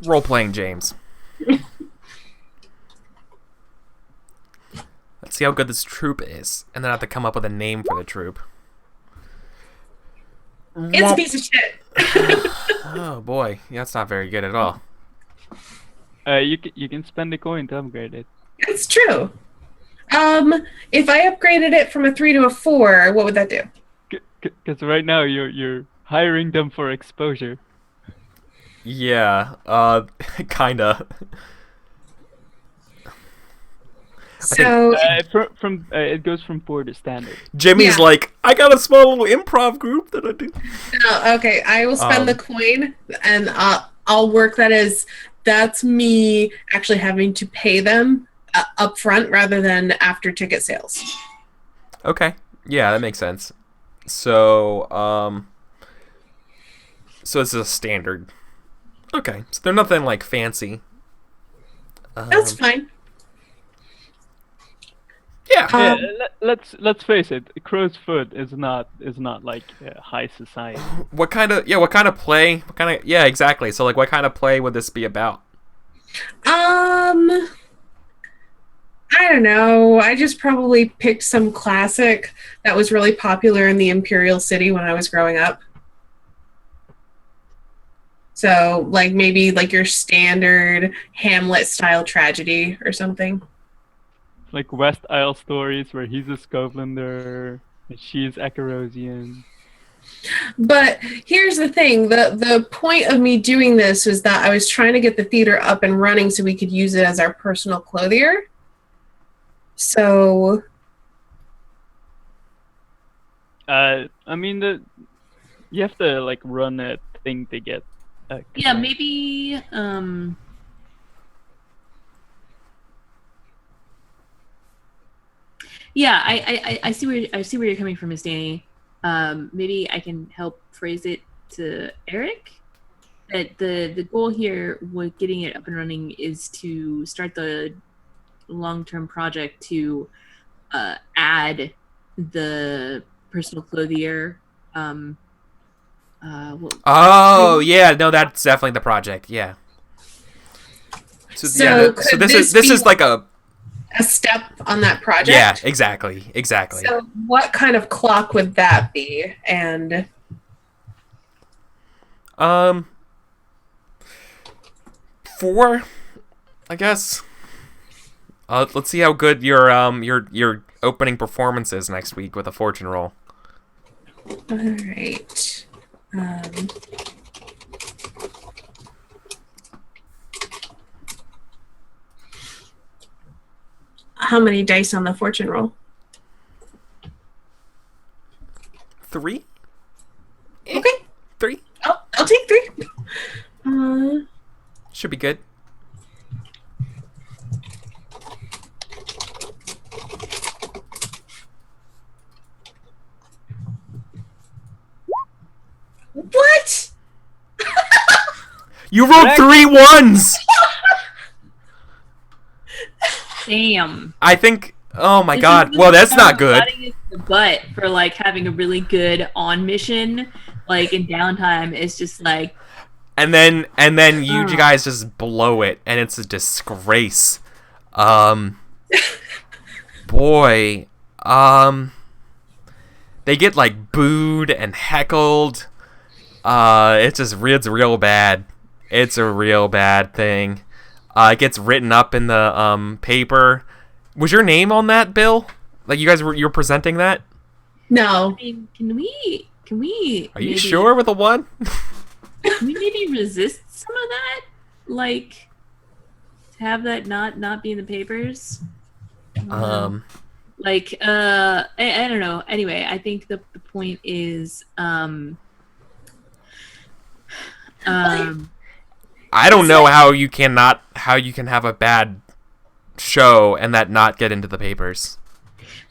Role playing, James. Let's see how good this troupe is, and then I have to come up with a name for the troupe. It's a piece of shit. Oh boy, yeah, that's not very good at all. You can spend a coin to upgrade it. It's true. If I upgraded it from a 3 to a 4, what would that do? Because right now you're hiring them for exposure. Yeah, kinda. So It goes from poor to standard. Jimmy's Yeah. like, I got a small little improv group that I do. no, okay, I will spend the coin, and I'll work that as that's me actually having to pay them up front rather than after ticket sales. Okay. Yeah, that makes sense. So, so this is a standard. Okay. So they're nothing like fancy. That's fine. Yeah. Yeah, let's face it. Crow's Foot is not like high society. What kind of play? Yeah, exactly. So like what kind of play would this be about? I don't know. I just probably picked some classic that was really popular in the Imperial City when I was growing up. So, like, maybe like your standard Hamlet-style tragedy or something. Like West Isle stories where he's a Scotlander and she's Acarosian. But here's the thing. The point of me doing this was that I was trying to get the theater up and running so we could use it as our personal clothier. So... I mean, you have to like run a thing to get. Yeah, maybe. Yeah, I see where you're coming from, Asteyni. Maybe I can help phrase it to Eric. That the goal here with getting it up and running is to start the long-term project to add the personal clothier. Yeah, no, that's definitely the project. Yeah. So this is like a step on that project. Yeah, exactly. So what kind of clock would that be? And 4, I guess. Let's see how good your opening performance is next week with a fortune roll. all right. How many dice on the fortune roll? 3? Okay. 3? I'll take 3. Should be good. What? You rolled 3 1s! Damn. I think... Oh my This god. is Well, that's not good. batting it in the butt for like having a really good on mission, like in downtime. It's just like, And then you guys just blow it, and it's a disgrace. Boy, they get like booed and heckled. It's real bad. It's a real bad thing. It gets written up in the paper. Was your name on that, Bill? Like you're presenting that? No. I mean, can we? Are you sure with a 1? Can we maybe resist some of that? Like, to have that not be in the papers? I don't know. Anyway, I think the point is, I don't know how you can have a bad show and that not get into the papers.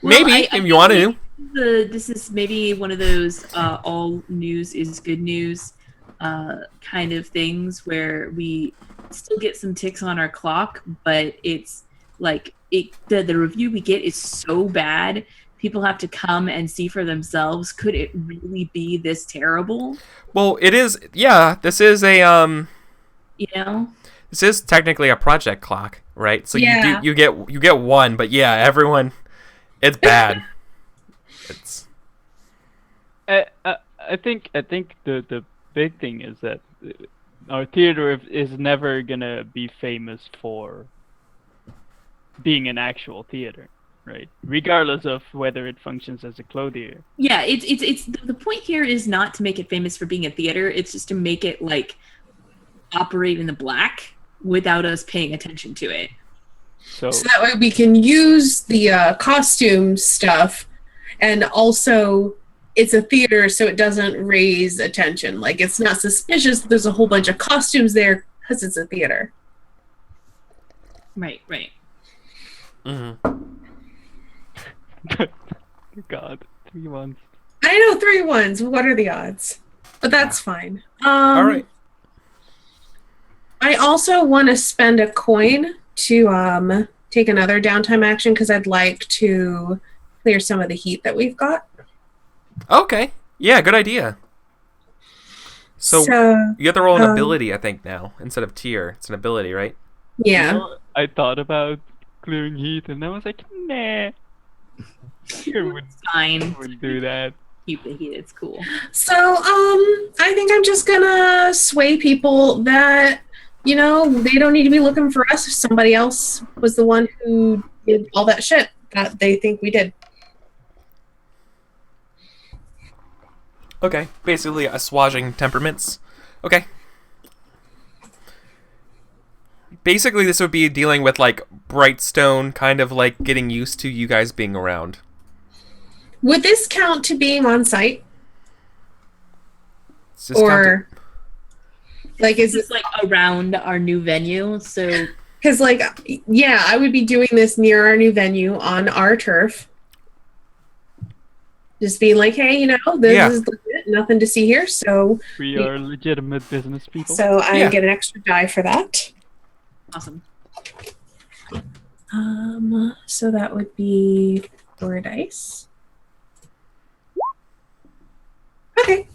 well, Maybe if you want to. This is maybe one of those all news is good news kind of things where we still get some ticks on our clock, but it's like the review we get is so bad. People have to come and see for themselves. Could it really be this terrible? Well, it is. Yeah, this is a You know? This is technically a project clock, right? So Yeah. you get 1, but yeah, everyone, it's bad. It's I think the big thing is that our theater is never gonna be famous for being an actual theater, right? Regardless of whether it functions as a clothier. Yeah, it's the point here is not to make it famous for being a theater. It's just to make it like operate in the black without us paying attention to it. So So that way we can use the costume stuff, and also it's a theater, so it doesn't raise attention. Like, it's not suspicious that there's a whole bunch of costumes there because it's a theater. Right. Mm-hmm. God, 3 months. I know 3 ones. What are the odds? But that's fine. All right. I also want to spend a coin to take another downtime action because I'd like to clear some of the heat that we've got. Okay. Yeah, good idea. So you have to roll an ability, I think, now instead of tier. It's an ability, right? Yeah. You know, I thought about clearing heat, and I was like, nah. Here would Fine. do that. Keep the heat. It's cool. So I think I'm just gonna sway people that, you know, they don't need to be looking for us if somebody else was the one who did all that shit that they think we did. Okay. Basically, assuaging temperaments. Okay. Basically, this would be dealing with, like, Brightstone, kind of like getting used to you guys being around. Would this count to being on site? It's just Or, like, This is it, is like around our new venue, so because, like, yeah, I would be doing this near our new venue on our turf. Just being like, hey, you know, this is legit, nothing to see here, so We are legitimate business people. I get an extra die for that. awesome. So that would be 4 dice. Okay.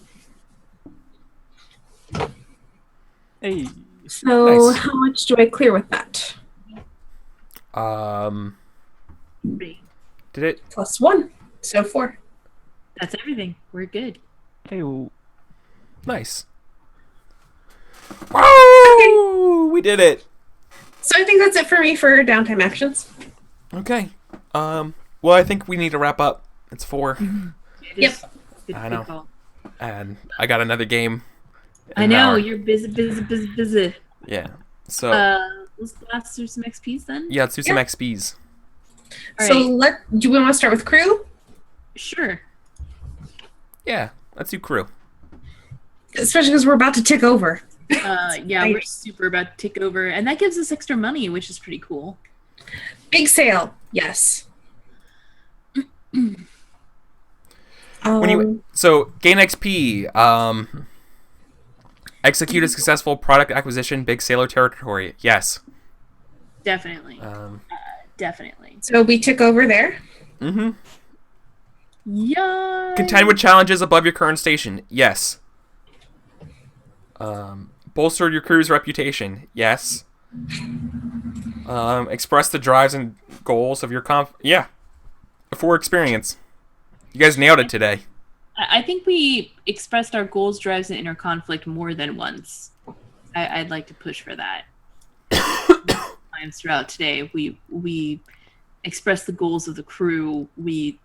Hey, So Nice. how much do I clear with that? Great. Did it? +1. So 4. That's everything. We're good. hey, Nice. Woo! We did it. So I think that's it for me for downtime actions. Okay. Well, I think we need to wrap up. It's 4, It Yep. is good I know. call. and I got another game. I in an know hour. you're busy. Yeah. So Let's blast through some XPs then. yeah, let's do some Yeah. XPs. All So right. do we want to start with crew? Sure. Yeah, let's do crew. Especially because we're about to tick over. Yeah, we're super about to take over, and that gives us extra money, which is pretty cool. Big sale. Yes. So gain XP. Execute a successful product acquisition. Big sailor territory. Yes. Definitely. Um. Definitely. So we tick over there. Mm-hmm. Yeah. Contend with challenges above your current station. Yes. Bolster your crew's reputation. Yes. Express the drives and goals of your Yeah. 4 experience. You guys nailed it today. I think we expressed our goals, drives, and inner conflict more than once. I'd like to push for that. Times throughout today, we expressed the goals of the crew. We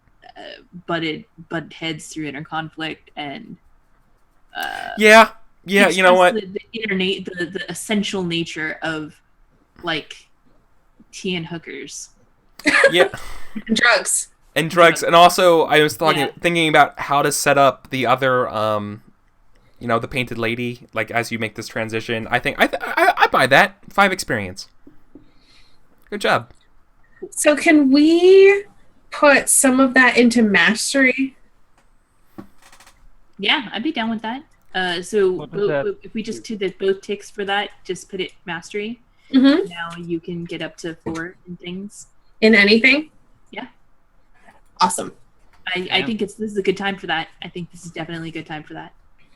butted heads through inner conflict, and Yeah. You know what? The essential nature of like tea and hookers. Yeah. Drugs. And drugs, and also I was Yeah. thinking about how to set up the other, the painted lady. Like as you make this transition, I think I buy that 5 experience. Good job. So can we put some of that into mastery? Yeah, I'd be down with that. So What was that? if we just did both ticks for that, just put it mastery. Mm-hmm. Now you can get up to 4 and things. In anything? Yeah. Awesome. I think this is a good time for that. I think this is definitely a good time for that.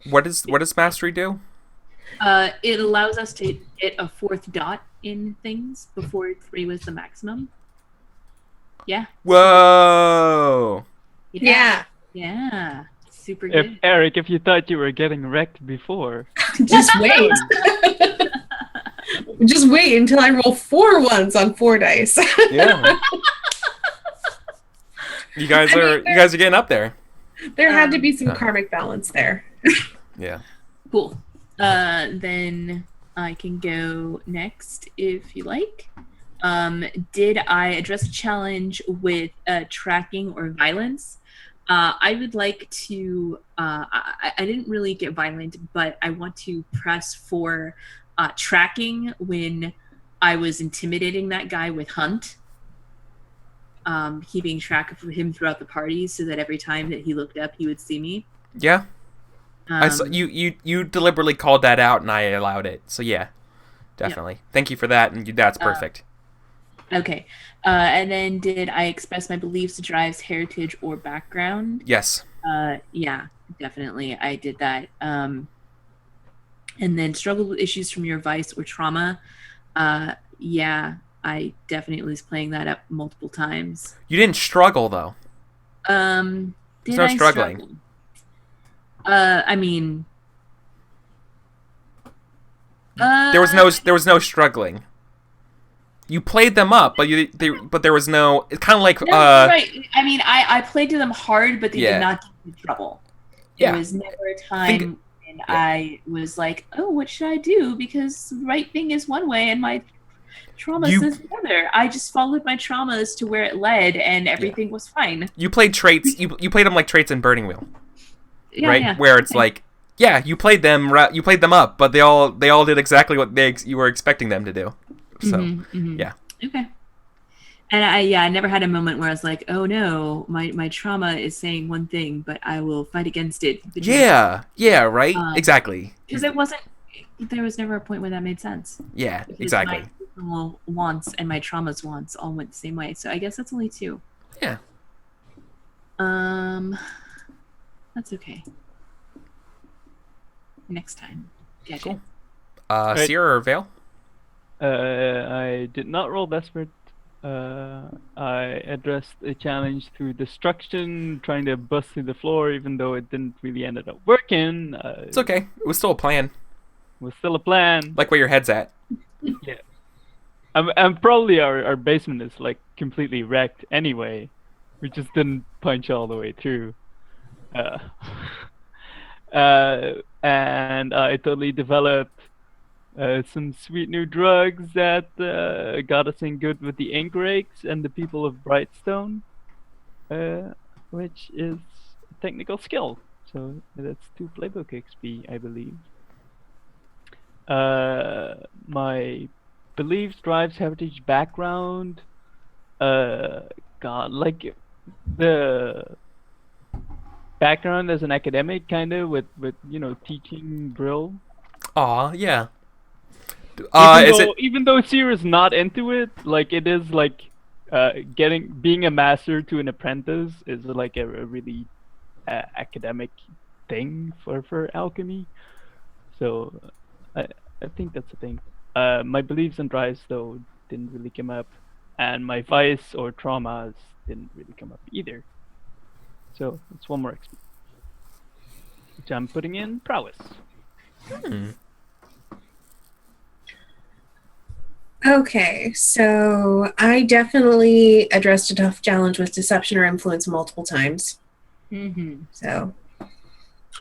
What does mastery do? It allows us to get a 4th dot in things. Before 3 was the maximum. Yeah. Whoa. Yeah. Yeah. Super good. Eric, if you thought you were getting wrecked before, Just wait. Just wait until I roll 4 ones on 4 dice. Yeah. You guys are getting up there. There had to be some karmic balance there. Yeah. Cool. Then I can go next if you like. Did I address a challenge with tracking or violence? I would like to. I didn't really get violent, but I want to press for tracking when I was intimidating that guy with Hunt. Keeping track of him throughout the party so that every time that he looked up, he would see me. Yeah. You deliberately called that out, and I allowed it. So yeah, definitely. Yep. Thank you for that, and that's perfect. Okay. And then did I express my beliefs, drives, heritage, or background? Yes. Yeah, definitely. I did that. And then struggle with issues from your vice or trauma. Yeah, I definitely was playing that up multiple times. You didn't struggle, though. There's no struggling. Struggle? I mean... there was no struggling. You played them up, but but there was no. It's kind of like. No, right. I mean, I played to them hard, but they did not get me in trouble. Yeah. There was never a time when I was like, "Oh, what should I do?" Because the right thing is one way, and my trauma says the other. I just followed my traumas to where it led, and everything was fine. You played traits. You played them like traits in Burning Wheel, right? Yeah. Where it's like, yeah, you played them up, but they all did exactly what you were expecting them to do. So, yeah. Okay. And I never had a moment where I was like, oh no, my trauma is saying one thing, but I will fight against it. Yeah, right? Exactly. Because there was never a point where that made sense. Yeah, because exactly. My personal wants and my trauma's wants all went the same way. So I guess that's only 2. Yeah. That's okay. Next time. Get cool. it. Seer or Vale? I did not roll desperate. I addressed a challenge through destruction, trying to bust through the floor, even though it didn't really ended up working. It's okay. It was still a plan. It was still a plan. Like where your head's at. Yeah. And probably our basement is like completely wrecked anyway. We just didn't punch all the way through. And I totally developed some sweet new drugs that got us in good with the ink rakes and the people of Brightstone, which is a technical skill. So that's 2 playbook XP, I believe. My beliefs, drives, heritage, background. Like the background as an academic, kind of with teaching Brill. Aw, yeah. Even though Seer is not into it, like it is like being a master to an apprentice is like a really academic thing for alchemy. So I think that's the thing. My beliefs and drives though didn't really come up, and my vice or traumas didn't really come up either. So it's 1 more XP, which I'm putting in prowess. Okay, so I definitely addressed a tough challenge with deception or influence multiple times. So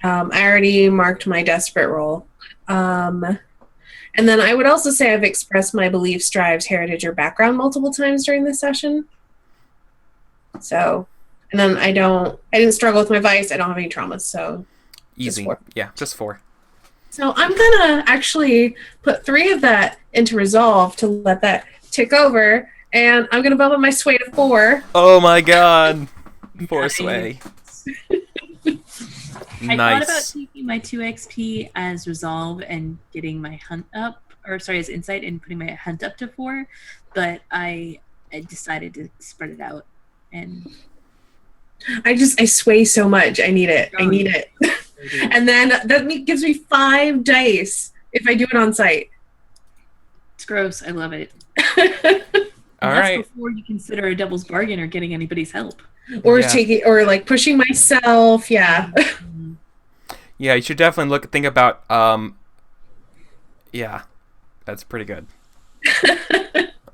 I already marked my desperate roll. And then I would also say I've expressed my beliefs, drives, heritage, or background multiple times during this session. So, and then I didn't struggle with my vice. I don't have any traumas, so easy. Just 4. So I'm gonna actually put 3 of that into resolve to let that tick over, and I'm gonna bump up my sway to 4. Oh my god! 4 sway. I thought about taking my 2 XP as resolve and getting my hunt up, as insight and putting my hunt up to 4, but I decided to spread it out. And I sway so much. I need it. And then that gives me 5 dice if I do it on site. It's gross. I love it. All right. Before you consider a devil's bargain or getting anybody's help. Or taking, or like pushing myself. Yeah. Yeah, you should definitely think about. Yeah, that's pretty good.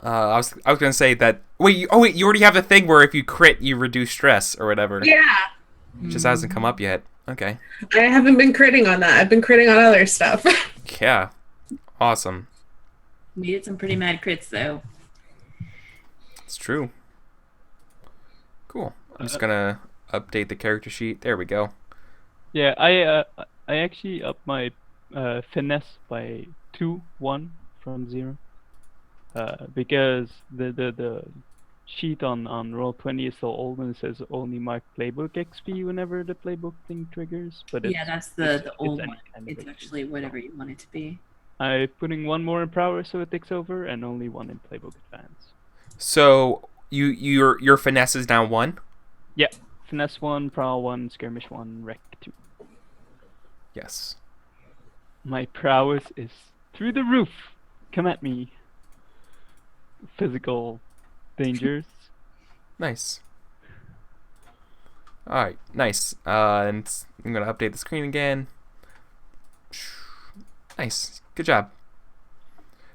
I was gonna say that. Wait, you already have the thing where if you crit, you reduce stress or whatever. Yeah. It just hasn't come up yet. Okay. I haven't been critting on that. I've been critting on other stuff. Yeah. Awesome. We did some pretty mad crits though. It's true. Cool. I'm just gonna update the character sheet. There we go. Yeah, I actually upped my finesse by 1 from 0. Because the sheet on Roll20 is so old and it says only mark playbook XP whenever the playbook thing triggers. But Yeah, that's the old any one. kind of It's XP. actually whatever you want it to be. I'm putting 1 more in prowess so it takes over, and only 1 in playbook advance. So your finesse is now 1? Yeah, finesse 1, prowl 1, skirmish 1, rec 2. Yes. My prowess is through the roof. Come at me. Physical dangers. Nice. Alright, nice. And I'm going to update the screen again. Nice. Good job.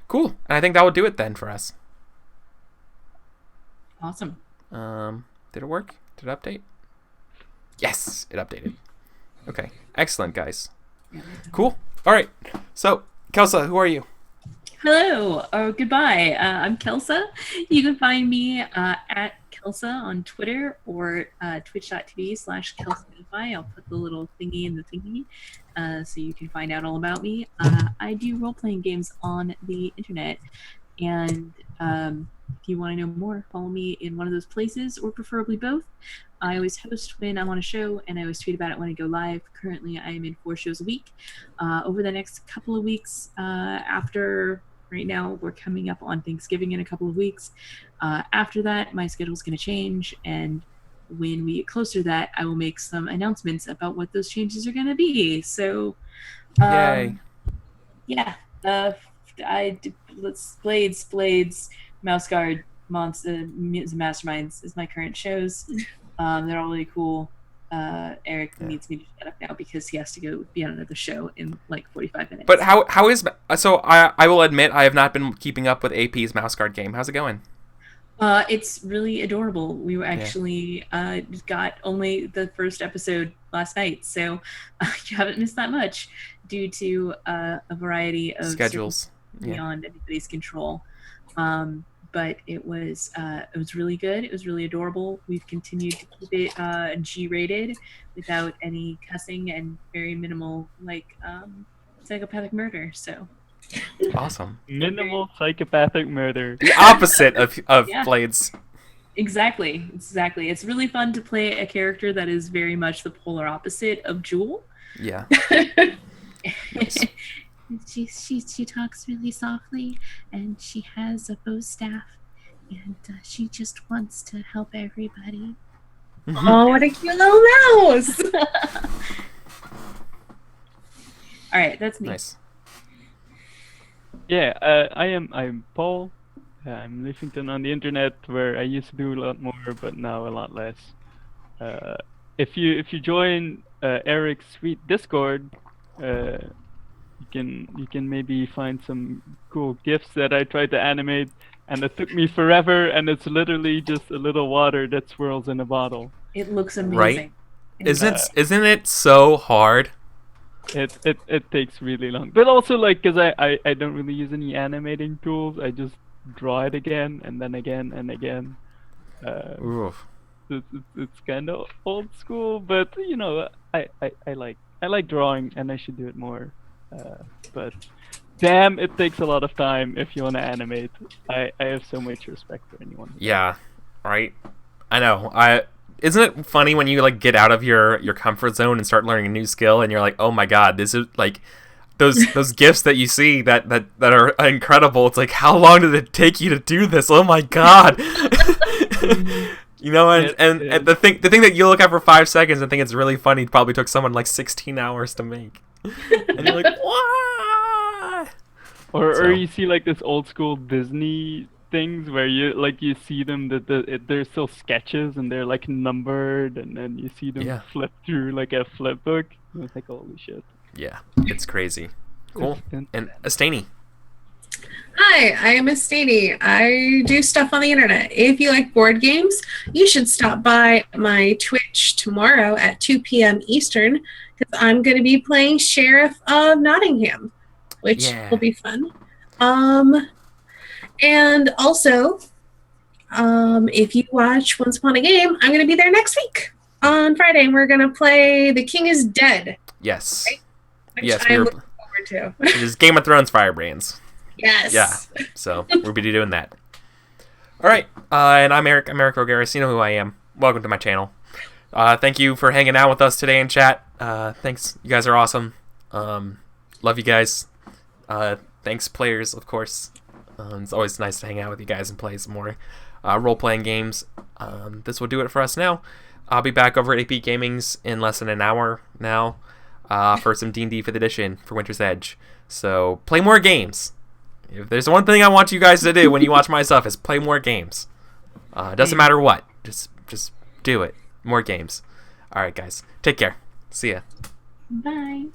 Cool. And I think that will do it then for us. Awesome. Did it work? Did it update? Yes, it updated. Okay. Excellent, guys. Yeah. Cool. Alright. So, Kelsa, who are you? Hello, or goodbye. I'm Kelsa. You can find me at Kelsa on Twitter or twitch.tv/KelsaNotify. I'll put the little thingy in the thingy so you can find out all about me. I do role-playing games on the internet, and if you want to know more, follow me in one of those places, or preferably both. I always host when I'm on a show, and I always tweet about it when I go live. Currently, I am in 4 shows a week. Over the next couple of weeks, right now, we're coming up on Thanksgiving in a couple of weeks. After that, my schedule's going to change, and when we get closer to that, I will make some announcements about what those changes are going to be. So, Yay. yeah, Blades, Mouse Guard, Monster, Masterminds is my current shows. They're all really cool. Eric needs me to shut up now because he has to go be on another show in like 45 minutes. But how is... So, I will admit, I have not been keeping up with AP's Mouse Guard game. How's it going? It's really adorable. We were actually got only the first episode last night, so you haven't missed that much due to a variety of Schedules beyond anybody's control. But it was really good. It was really adorable. We've continued to keep it G-rated without any cussing and very minimal psychopathic murder. So Awesome. Minimal psychopathic murder. The opposite of Blades. Exactly. It's really fun to play a character that is very much the polar opposite of Jewel. Yeah. She talks really softly, and she has a bow staff, and she just wants to help everybody. Oh, what a cute little mouse! All right, that's me. Nice. Yeah, I'm Paul. I'm Liefington on the internet, where I used to do a lot more, but now a lot less. If you join Eric's sweet Discord, you can maybe find some cool GIFs that I tried to animate, and it took me forever, and it's literally just a little water that swirls in a bottle. It looks amazing. Right? Isn't it so hard? It takes really long, but also because I don't really use any animating tools. I just draw it again and then again and again. Oof. It's kind of old school, but I like drawing, and I should do it more. But damn, it takes a lot of time if you want to animate. I have so much respect for anyone. Yeah, right. I know. Isn't it funny when you get out of your comfort zone and start learning a new skill, and you're like, oh my god, this is those gifts that you see that are incredible. It's like, how long did it take you to do this? Oh my god. And the thing that you look at for 5 seconds and think it's really funny probably took someone 16 hours to make. And you're like, what? Or you see this old school Disney things where you see them that they're still sketches and they're numbered, and then you see them flip through a flip book. It's like, holy shit. Yeah, it's crazy. Cool. And Asteyni. Hi, I am Asteyni. I do stuff on the internet. If you like board games, you should stop by my Twitch tomorrow at 2 p.m. Eastern, because I'm going to be playing Sheriff of Nottingham, which will be fun. And also, If you watch Once Upon a Game, I'm going to be there next week on Friday, and we're going to play The King is Dead. Yes. Right? Which Yes, I'm looking forward to. It is Game of Thrones Firebrands. Yes. Yeah. So we'll be doing that. All right. And I'm Eric. I'm Eric Rogaris. You know who I am. Welcome to my channel. Thank you for hanging out with us today in chat. Thanks. You guys are awesome. Love you guys. Thanks, players, of course. It's always nice to hang out with you guys and play some more role-playing games. This will do it for us now. I'll be back over at AP Gaming's in less than an hour now for some D&D 5th edition for Winter's Edge. So play more games. If there's one thing I want you guys to do when you watch my stuff is play more games. Doesn't matter what. Just do it. More games. All right, guys. Take care. See ya. Bye.